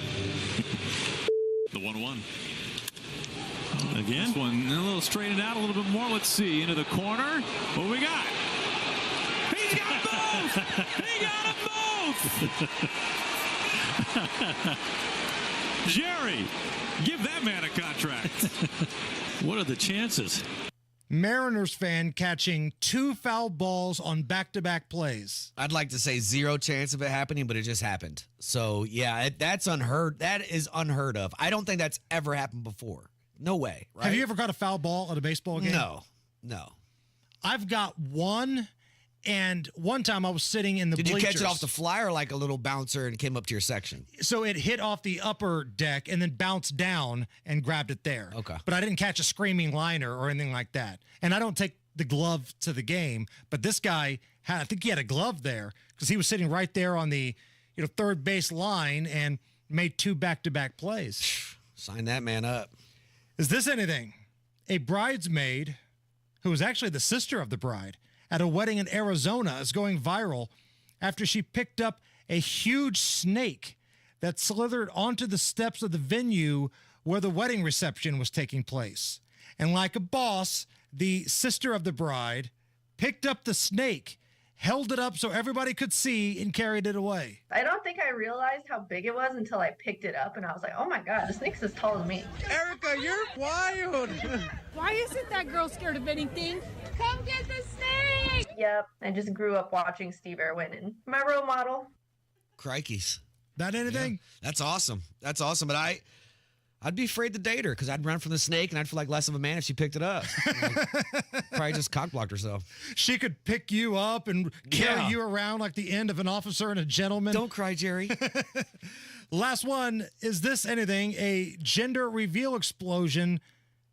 The 1-1. Again, this one a little straightened out a little bit more. Let's see, into the corner. What we got? He's got both! He got them both! Jerry, give that man a contract. What are the chances? Mariners fan catching two foul balls on back-to-back plays. I'd like to say zero chance of it happening, but it just happened. So, yeah, that's unheard. That is unheard of. I don't think that's ever happened before. No way, right? Have you ever got a foul ball at a baseball game? No. I've got one, and one time I was sitting in the bleachers. Did you catch it off the fly or like a little bouncer and it came up to your section? So it hit off the upper deck and then bounced down and grabbed it there. Okay. But I didn't catch a screaming liner or anything like that. And I don't take the glove to the game, but this guy I think he had a glove there because he was sitting right there on the third base line and made two back-to-back plays. Sign that man up. Is this anything? A bridesmaid who was actually the sister of the bride at a wedding in Arizona is going viral after she picked up a huge snake that slithered onto the steps of the venue where the wedding reception was taking place. And like a boss, the sister of the bride picked up the snake, held it up so everybody could see, and carried it away. I don't think I realized how big it was until I picked it up, and I was like, oh my God, the snake's as tall as me. Erica, you're wild. Why isn't that girl scared of anything? Come get the snake! Yep, I just grew up watching Steve Irwin, and my role model. Crikeys. That anything? Yeah, that's awesome. That's awesome, but I'd be afraid to date her because I'd run from the snake and I'd feel like less of a man if she picked it up. Probably just cock-blocked herself. She could pick you up and carry you around like the end of an officer and a gentleman. Don't cry, Jerry. Last one. Is this anything? A gender reveal explosion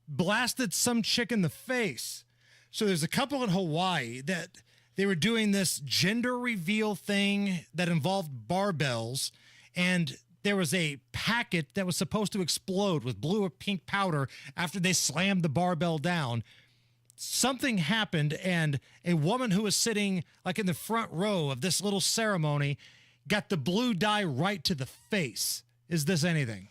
blasted some chick in the face. So there's a couple in Hawaii that they were doing this gender reveal thing that involved barbells, and there was a packet that was supposed to explode with blue or pink powder after they slammed the barbell down. Something happened, and a woman who was sitting like in the front row of this little ceremony got the blue dye right to the face. Is this anything?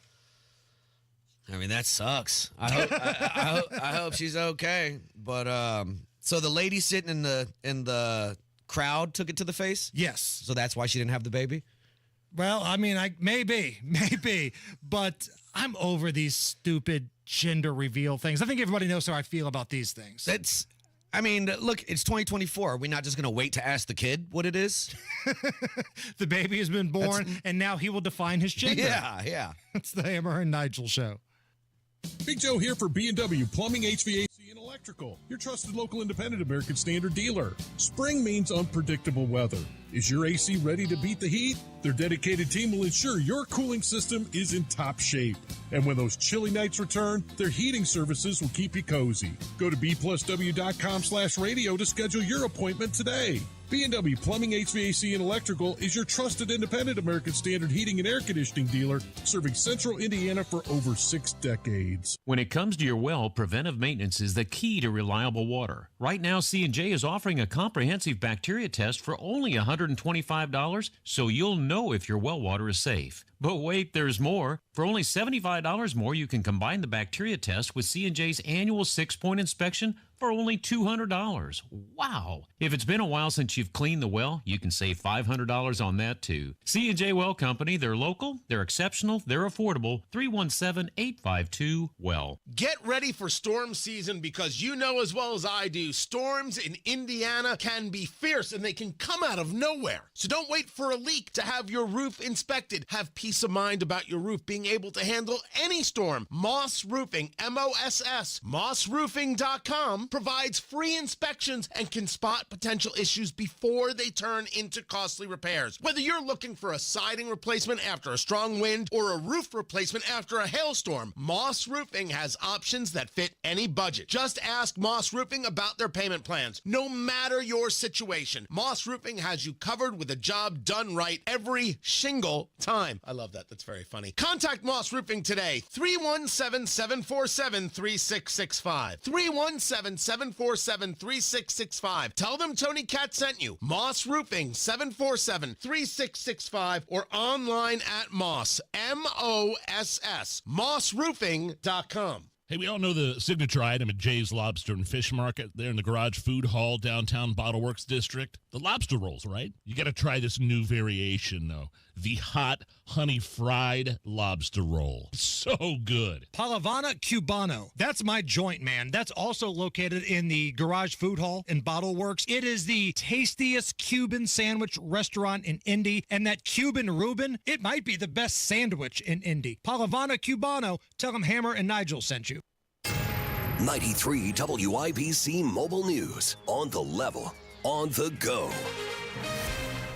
I mean, that sucks. I hope she's okay. But so the lady sitting in the crowd took it to the face? Yes. So that's why she didn't have the baby? Well, I mean, maybe, but I'm over these stupid gender reveal things. I think everybody knows how I feel about these things. Look, it's 2024. Are we not just going to wait to ask the kid what it is? The baby has been born, and now he will define his gender. Yeah. It's the Hammer and Nigel Show. Big Joe here for B&W Plumbing, HVAC, and Electrical, your trusted local independent American Standard dealer. Spring means unpredictable weather. Is your AC ready to beat the heat? Their dedicated team will ensure your cooling system is in top shape. And when those chilly nights return, their heating services will keep you cozy. Go to bplusw.com/radio to schedule your appointment today. B&W Plumbing, HVAC, and Electrical is your trusted independent American Standard heating and air conditioning dealer, serving Central Indiana for over 6 decades. When it comes to your well, preventive maintenance is the key to reliable water. Right now, C&J is offering a comprehensive bacteria test for only $125, so you'll know if your well water is safe. But wait, there's more. For only $75 more, you can combine the bacteria test with C&J's annual 6-point inspection for only $200. Wow! If it's been a while since you've cleaned the well, you can save $500 on that too. C&J Well Company, they're local, they're exceptional, they're affordable. 317-852-WELL. Get ready for storm season because you know as well as I do, storms in Indiana can be fierce and they can come out of nowhere. So don't wait for a leak to have your roof inspected. Have peace of mind about your roof being able to handle any storm. Moss Roofing, M-O-S-S, mossroofing.com provides free inspections and can spot potential issues before they turn into costly repairs. Whether you're looking for a siding replacement after a strong wind or a roof replacement after a hailstorm, Moss Roofing has options that fit any budget. Just ask Moss Roofing about their payment plans. No matter your situation, Moss Roofing has you covered with a job done right every single time. I love that. That's very funny. Contact Moss Roofing today. 317-747-3665. 317-747-3665. Tell them Tony Katz sent you. Moss Roofing, 747-3665, or online at Moss, M-O-S-S, mossroofing.com. Hey, we all know the signature item at Jay's Lobster and Fish Market there in the Garage Food Hall, downtown Bottle Works District. The lobster rolls, right? You got to try this new variation, though. The hot honey fried lobster roll. So good. Palavana Cubano. That's my joint, man. That's also located in the Garage Food Hall in Bottle Works. It is the tastiest Cuban sandwich restaurant in Indy. And that Cuban Reuben, it might be the best sandwich in Indy. Palavana Cubano. Tell them Hammer and Nigel sent you. 93 WIBC Mobile News. On the level. On the go.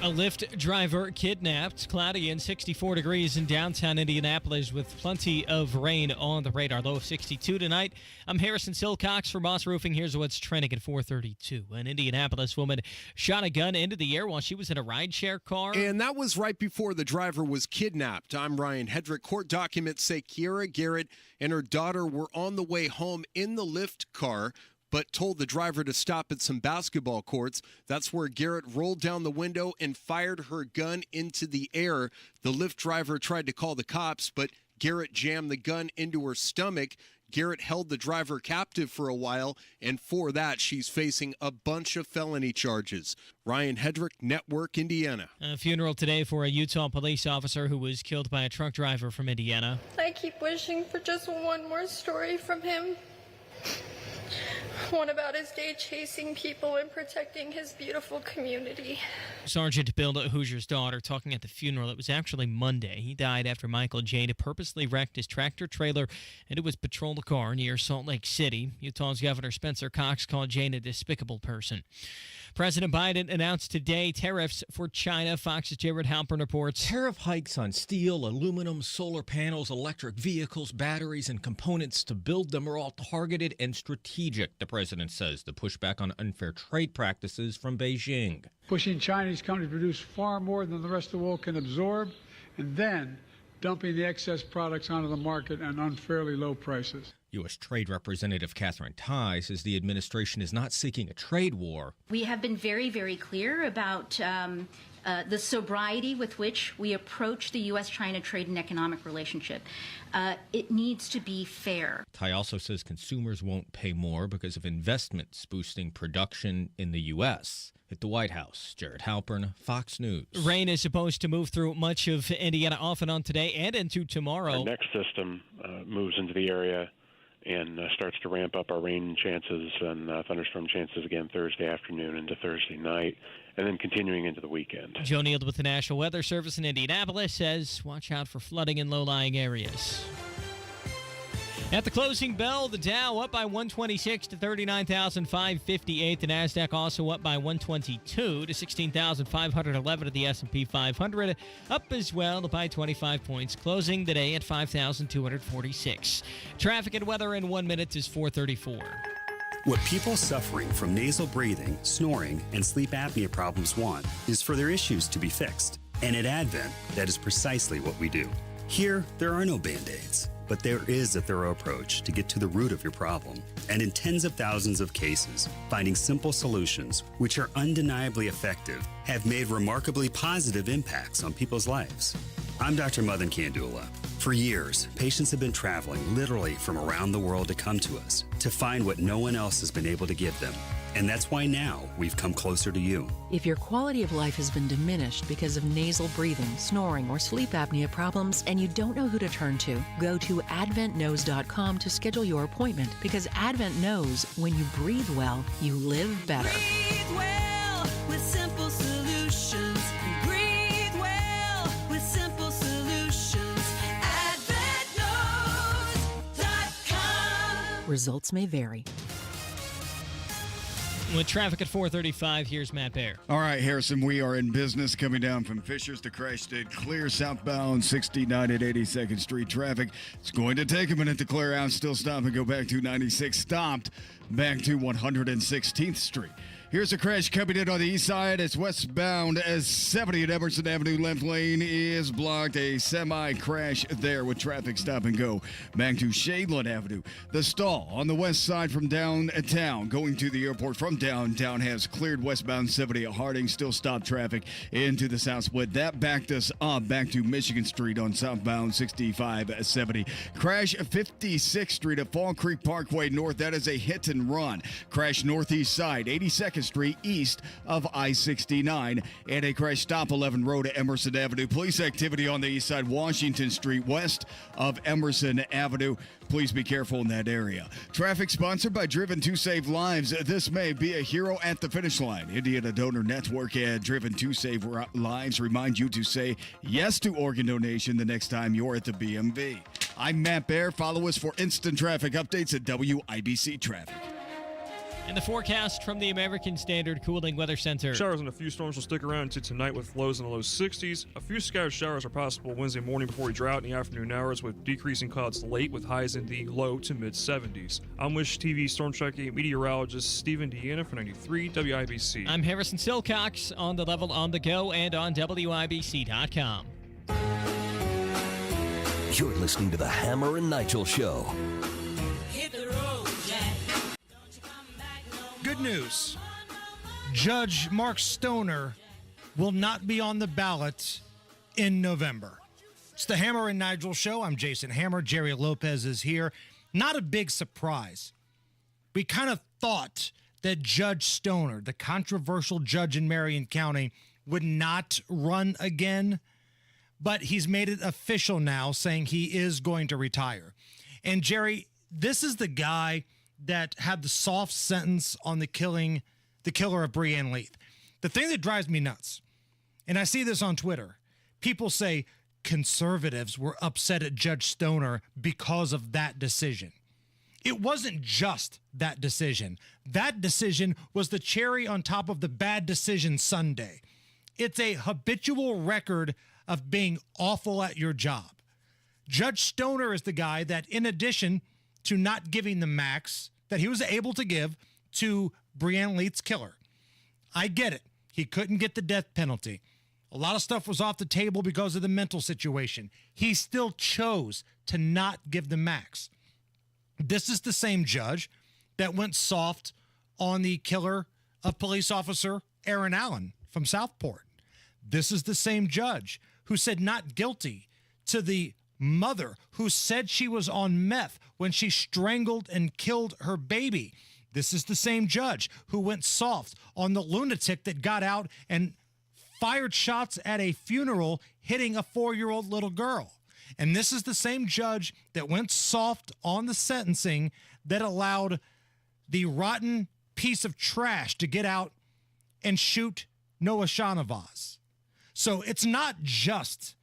A Lyft driver kidnapped. Cloudy and 64 degrees in downtown Indianapolis with plenty of rain on the radar. Low of 62 tonight. I'm Harrison Silcox for Moss Roofing. Here's what's trending at 4:32. An Indianapolis woman shot a gun into the air while she was in a rideshare car. And that was right before the driver was kidnapped. I'm Ryan Hedrick. Court documents say Kiara Garrett and her daughter were on the way home in the Lyft car, but told the driver to stop at some basketball courts. That's where Garrett rolled down the window and fired her gun into the air. The Lyft driver tried to call the cops, but Garrett jammed the gun into her stomach. Garrett held the driver captive for a while, and for that, she's facing a bunch of felony charges. Ryan Hedrick, Network, Indiana. A funeral today for a Utah police officer who was killed by a truck driver from Indiana. I keep wishing for just one more story from him. One about his day chasing people and protecting his beautiful community. Sergeant Bill Hoosier's daughter talking at the funeral. It was actually Monday. He died after Michael Jane purposely wrecked his tractor trailer into his patrol car near Salt Lake City. Utah's Governor Spencer Cox called Jane a despicable person. President Biden announced today tariffs for China. Fox's Jared Halpern reports. Tariff hikes on steel, aluminum, solar panels, electric vehicles, batteries, and components to build them are all targeted and strategic, the president says, to push back on unfair trade practices from Beijing. Pushing Chinese companies to produce far more than the rest of the world can absorb, and then dumping the excess products onto the market at unfairly low prices. U.S. Trade Representative Catherine Tai says the administration is not seeking a trade war. We have been very, very clear about the sobriety with which we approach the U.S.-China trade and economic relationship. It needs to be fair. Tai also says consumers won't pay more because of investments boosting production in the U.S. At the White House, Jared Halpern, Fox News. Rain is supposed to move through much of Indiana off and on today and into tomorrow. Our next system moves into the area and starts to ramp up our rain chances and thunderstorm chances again Thursday afternoon into Thursday night, and then continuing into the weekend. Joe Neild with the National Weather Service in Indianapolis says watch out for flooding in low-lying areas. At the closing bell, the Dow up by 126 to 39,558. The Nasdaq also up by 122 to 16,511 at the S&P 500. Up as well by 25 points, closing the day at 5,246. Traffic and weather in 1 minute is 4:34. What people suffering from nasal breathing, snoring, and sleep apnea problems want is for their issues to be fixed. And at Advent, that is precisely what we do. Here, there are no Band-Aids. But there is a thorough approach to get to the root of your problem. And in tens of thousands of cases, finding simple solutions, which are undeniably effective, have made remarkably positive impacts on people's lives. I'm Dr. Madan Kandula. For years, patients have been traveling literally from around the world to come to us to find what no one else has been able to give them. And that's why now we've come closer to you. If your quality of life has been diminished because of nasal breathing, snoring, or sleep apnea problems, and you don't know who to turn to, go to adventknows.com to schedule your appointment, because Advent knows when you breathe well, you live better. Breathe well with simple solutions. Breathe well with simple solutions. AdventKnows.com. Results may vary. With traffic at 4:35, here's Matt Baer. All right, Harrison, we are in business coming down from Fishers to crash stayed clear southbound 69 at 82nd Street traffic. It's going to take a minute to clear out, still stop and go back to 96, stopped back to 116th Street. Here's a crash coming in on the east side. It's westbound as 70 at Emerson Avenue. Left lane is blocked. A semi-crash there with traffic stop and go. Back to Shadeland Avenue. The stall on the west side from downtown going to the airport from downtown has cleared westbound 70 at Harding. Still stopped traffic into the south split. That backed us up back to Michigan Street on southbound 65 at 70. Crash at 56th Street at Fall Creek Parkway North. That is a hit and run. Crash northeast side, 82nd Street east of I-69, and a crash stop 11 Road at Emerson Avenue. Police activity on the east side, Washington Street west of Emerson Avenue. Please be careful in that area. Traffic sponsored by Driven to Save Lives. This may be a hero at the finish line. Indiana Donor Network and Driven to Save Lives remind you to say yes to organ donation the next time you're at the BMV. I'm Matt Baer. Follow us for instant traffic updates at WIBC Traffic. And the forecast from the American Standard Cooling Weather Center. Showers and a few storms will stick around into tonight with lows in the low 60s. A few scattered showers are possible Wednesday morning before we dry out in the afternoon hours with decreasing clouds late with highs in the low to mid 70s. I'm Wish TV storm tracking meteorologist Stephen Deanna for 93 WIBC. I'm Harrison Silcox on the level on the go and on WIBC.com. You're listening to the Hammer and Nigel Show. Hit the road, Jack. Good news. Judge Mark Stoner will not be on the ballot in November. It's the Hammer and Nigel Show. I'm Jason Hammer. Jerry Lopez is here. Not a big surprise. We kind of thought that Judge Stoner, the controversial judge in Marion County, would not run again, but he's made it official now, saying he is going to retire. And Jerry, this is the guy that had the soft sentence on the killer of Breanne Leath. The thing that drives me nuts, and I see this on Twitter, people say conservatives were upset at Judge Stoner because of that decision. It wasn't just that decision. That decision was the cherry on top of the bad decision Sunday. It's a habitual record of being awful at your job. Judge Stoner is the guy that, in addition to not giving the max that he was able to give to Breanne Leath's killer. I get it. He couldn't get the death penalty. A lot of stuff was off the table because of the mental situation. He still chose to not give the max. This is the same judge that went soft on the killer of police officer Aaron Allen from Southport. This is the same judge who said not guilty to the mother who said she was on meth when she strangled and killed her baby. This is the same judge who went soft on the lunatic that got out and fired shots at a funeral, hitting a 4-year-old little girl. And this is the same judge that went soft on the sentencing that allowed the rotten piece of trash to get out and shoot Noah Shanavaz. So it's not just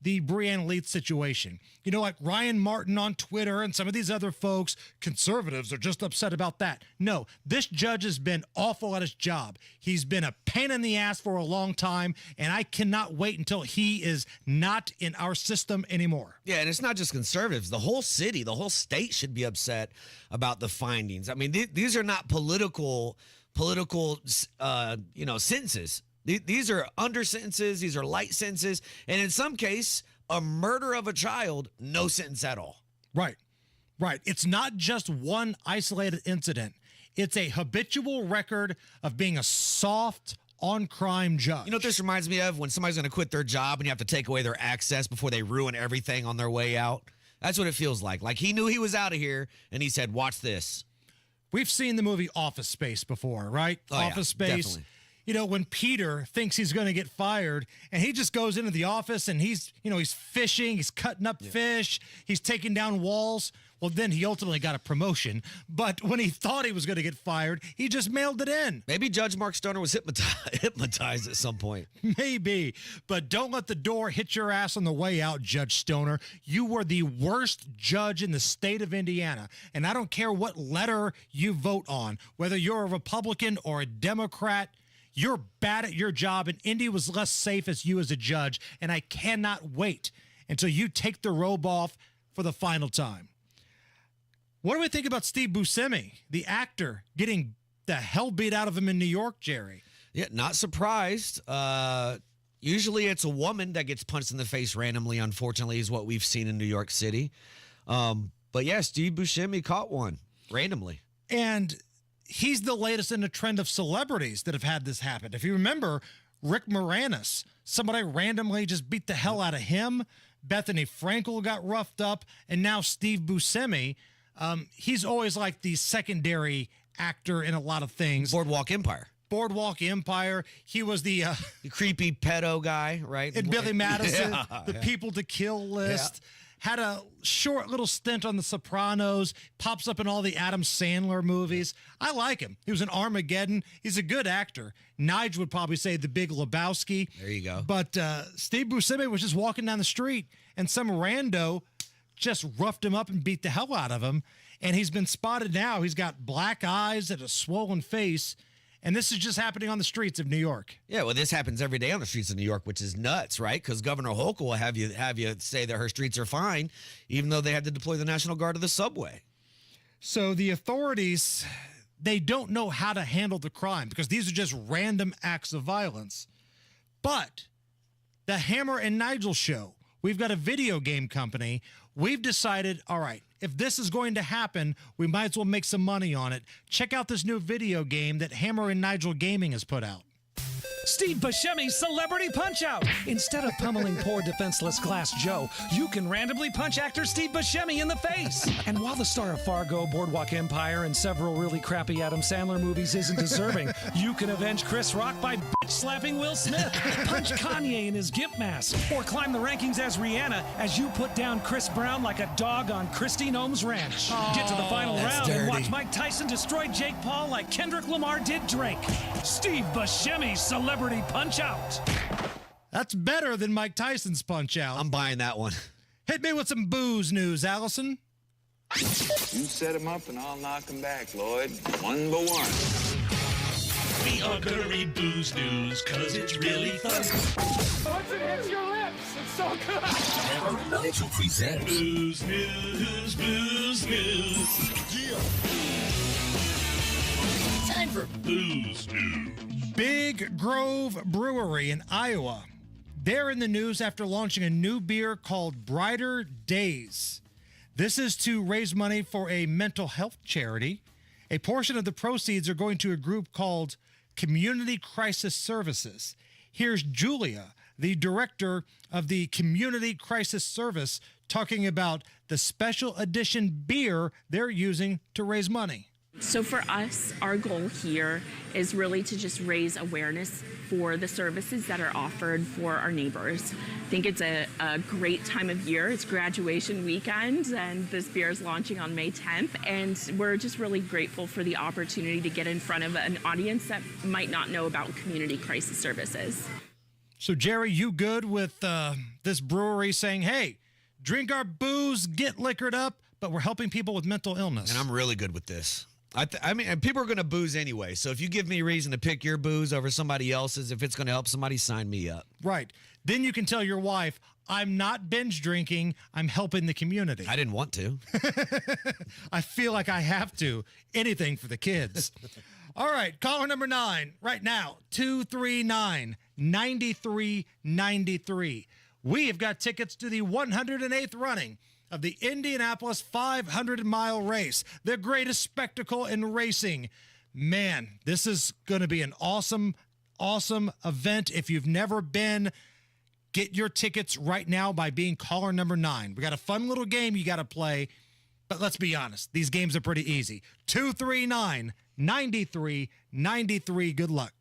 the Breanna Leith situation. You know, like Ryan Martin on Twitter and some of these other folks, conservatives are just upset about that. No, this judge has been awful at his job. He's been a pain in the ass for a long time, and I cannot wait until he is not in our system anymore. Yeah, and it's not just conservatives. The whole city, the whole state should be upset about the findings. I mean, these are not political sentences. These are under sentences. These are light sentences. And in some case, a murder of a child, no sentence at all. Right. It's not just one isolated incident. It's a habitual record of being a soft on-crime judge. You know what this reminds me of? When somebody's going to quit their job and you have to take away their access before they ruin everything on their way out. That's what it feels like. Like he knew he was out of here and he said, watch this. We've seen the movie Office Space before, right? Oh, Office yeah, Space. definitely. You know, when Peter thinks he's going to get fired and he just goes into the office and he's fishing, he's cutting up fish, he's taking down walls. Well, then he ultimately got a promotion. But when he thought he was going to get fired, he just mailed it in. Maybe Judge Mark Stoner was hypnotized at some point. Maybe. But don't let the door hit your ass on the way out, Judge Stoner. You were the worst judge in the state of Indiana. And I don't care what letter you vote on, whether you're a Republican or a Democrat. You're bad at your job, and Indy was less safe as you as a judge, and I cannot wait until you take the robe off for the final time. What do we think about Steve Buscemi, the actor, getting the hell beat out of him in New York, Jerry? Yeah, not surprised. Usually it's a woman that gets punched in the face randomly, unfortunately, is what we've seen in New York City. But yeah, Steve Buscemi caught one randomly. And he's the latest in a trend of celebrities that have had this happen. If you remember, Rick Moranis, somebody randomly just beat the hell out of him. Bethany Frankel got roughed up. And now Steve Buscemi, he's always like the secondary actor in a lot of things. Boardwalk Empire. He was the creepy pedo guy, right? And Billy Madison, the People to Kill list. Yeah. Had a short little stint on The Sopranos, pops up in all the Adam Sandler movies. I like him. He was in Armageddon. He's a good actor. Nigel would probably say The Big Lebowski. There you go. But Steve Buscemi was just walking down the street, and some rando just roughed him up and beat the hell out of him. And he's been spotted now. He's got black eyes and a swollen face. And this is just happening on the streets of New York. Yeah, well, this happens every day on the streets of New York, which is nuts, right? Because Governor Hochul will have you say that her streets are fine, even though they had to deploy the National Guard to the subway. So the authorities, they don't know how to handle the crime because these are just random acts of violence. But the Hammer and Nigel show, we've got a video game company. We've decided, all right, if this is going to happen, we might as well make some money on it. Check out this new video game that Hammer and Nigel Gaming has put out. Steve Buscemi's Celebrity Punch-Out! Instead of pummeling poor defenseless Glass Joe, you can randomly punch actor Steve Buscemi in the face! And while the star of Fargo, Boardwalk Empire, and several really crappy Adam Sandler movies isn't deserving, you can avenge Chris Rock by bitch-slapping Will Smith, punch Kanye in his gimp mask, or climb the rankings as Rihanna as you put down Chris Brown like a dog on Christy Nome's ranch. Get to the final round and watch Mike Tyson destroy Jake Paul like Kendrick Lamar did Drake. Steve Buscemi's Celebrity Punch-Out! That's better than Mike Tyson's Punch-Out. I'm buying that one. Hit me with some booze news, Allison. You set him up and I'll knock him back, Lloyd. One by one. We are gonna read booze news, cause it's really fun. Once it hits your lips, it's so good. Hammer and Nigel presents Booze news, booze news. Yeah. Time for booze news. Big Grove Brewery in Iowa. They're in the news after launching a new beer called Brighter Days. This is to raise money for a mental health charity. A portion of the proceeds are going to a group called Community Crisis Services. Here's Julia, the director of the Community Crisis Service, talking about the special edition beer they're using to raise money. So for us, our goal here is really to just raise awareness for the services that are offered for our neighbors. I think it's a great time of year. It's graduation weekend, and this beer is launching on May 10th. And we're just really grateful for the opportunity to get in front of an audience that might not know about community crisis services. So, Jerry, you good with this brewery saying, hey, drink our booze, get liquored up, but we're helping people with mental illness? And I'm really good with this. I mean, and people are going to booze anyway. So if you give me a reason to pick your booze over somebody else's, if it's going to help somebody, sign me up. Right. Then you can tell your wife, I'm not binge drinking. I'm helping the community. I didn't want to. I feel like I have to. Anything for the kids. All right. Caller number 9 right now, 239-9393. We have got tickets to the 108th running of the Indianapolis 500-mile race, the greatest spectacle in racing. Man, this is going to be an awesome, awesome event. If you've never been, get your tickets right now by being caller number 9. We got a fun little game you got to play, but let's be honest, these games are pretty easy. 239-9393. Good luck.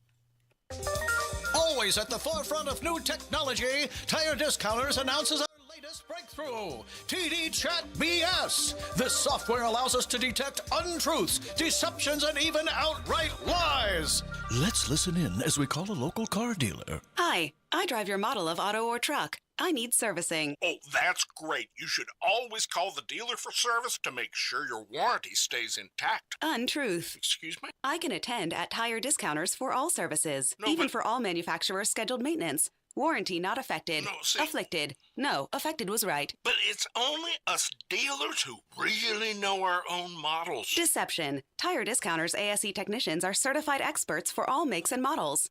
Always at the forefront of new technology, Tire Discounters announces our latest breakthrough, TD Chat BS. This software allows us to detect untruths, deceptions, and even outright lies. Let's listen in as we call a local car dealer. Hi, I drive your model of auto or truck. I need servicing. Oh, that's great. You should always call the dealer for service to make sure your warranty stays intact. Untruth. Excuse me? I can attend at Tire Discounters for all services, No, even but- for all manufacturers' scheduled maintenance. Warranty not affected. No, see- Afflicted. No, affected was right. But it's only us dealers who really know our own models. Deception. Tire Discounters ASE technicians are certified experts for all makes and models.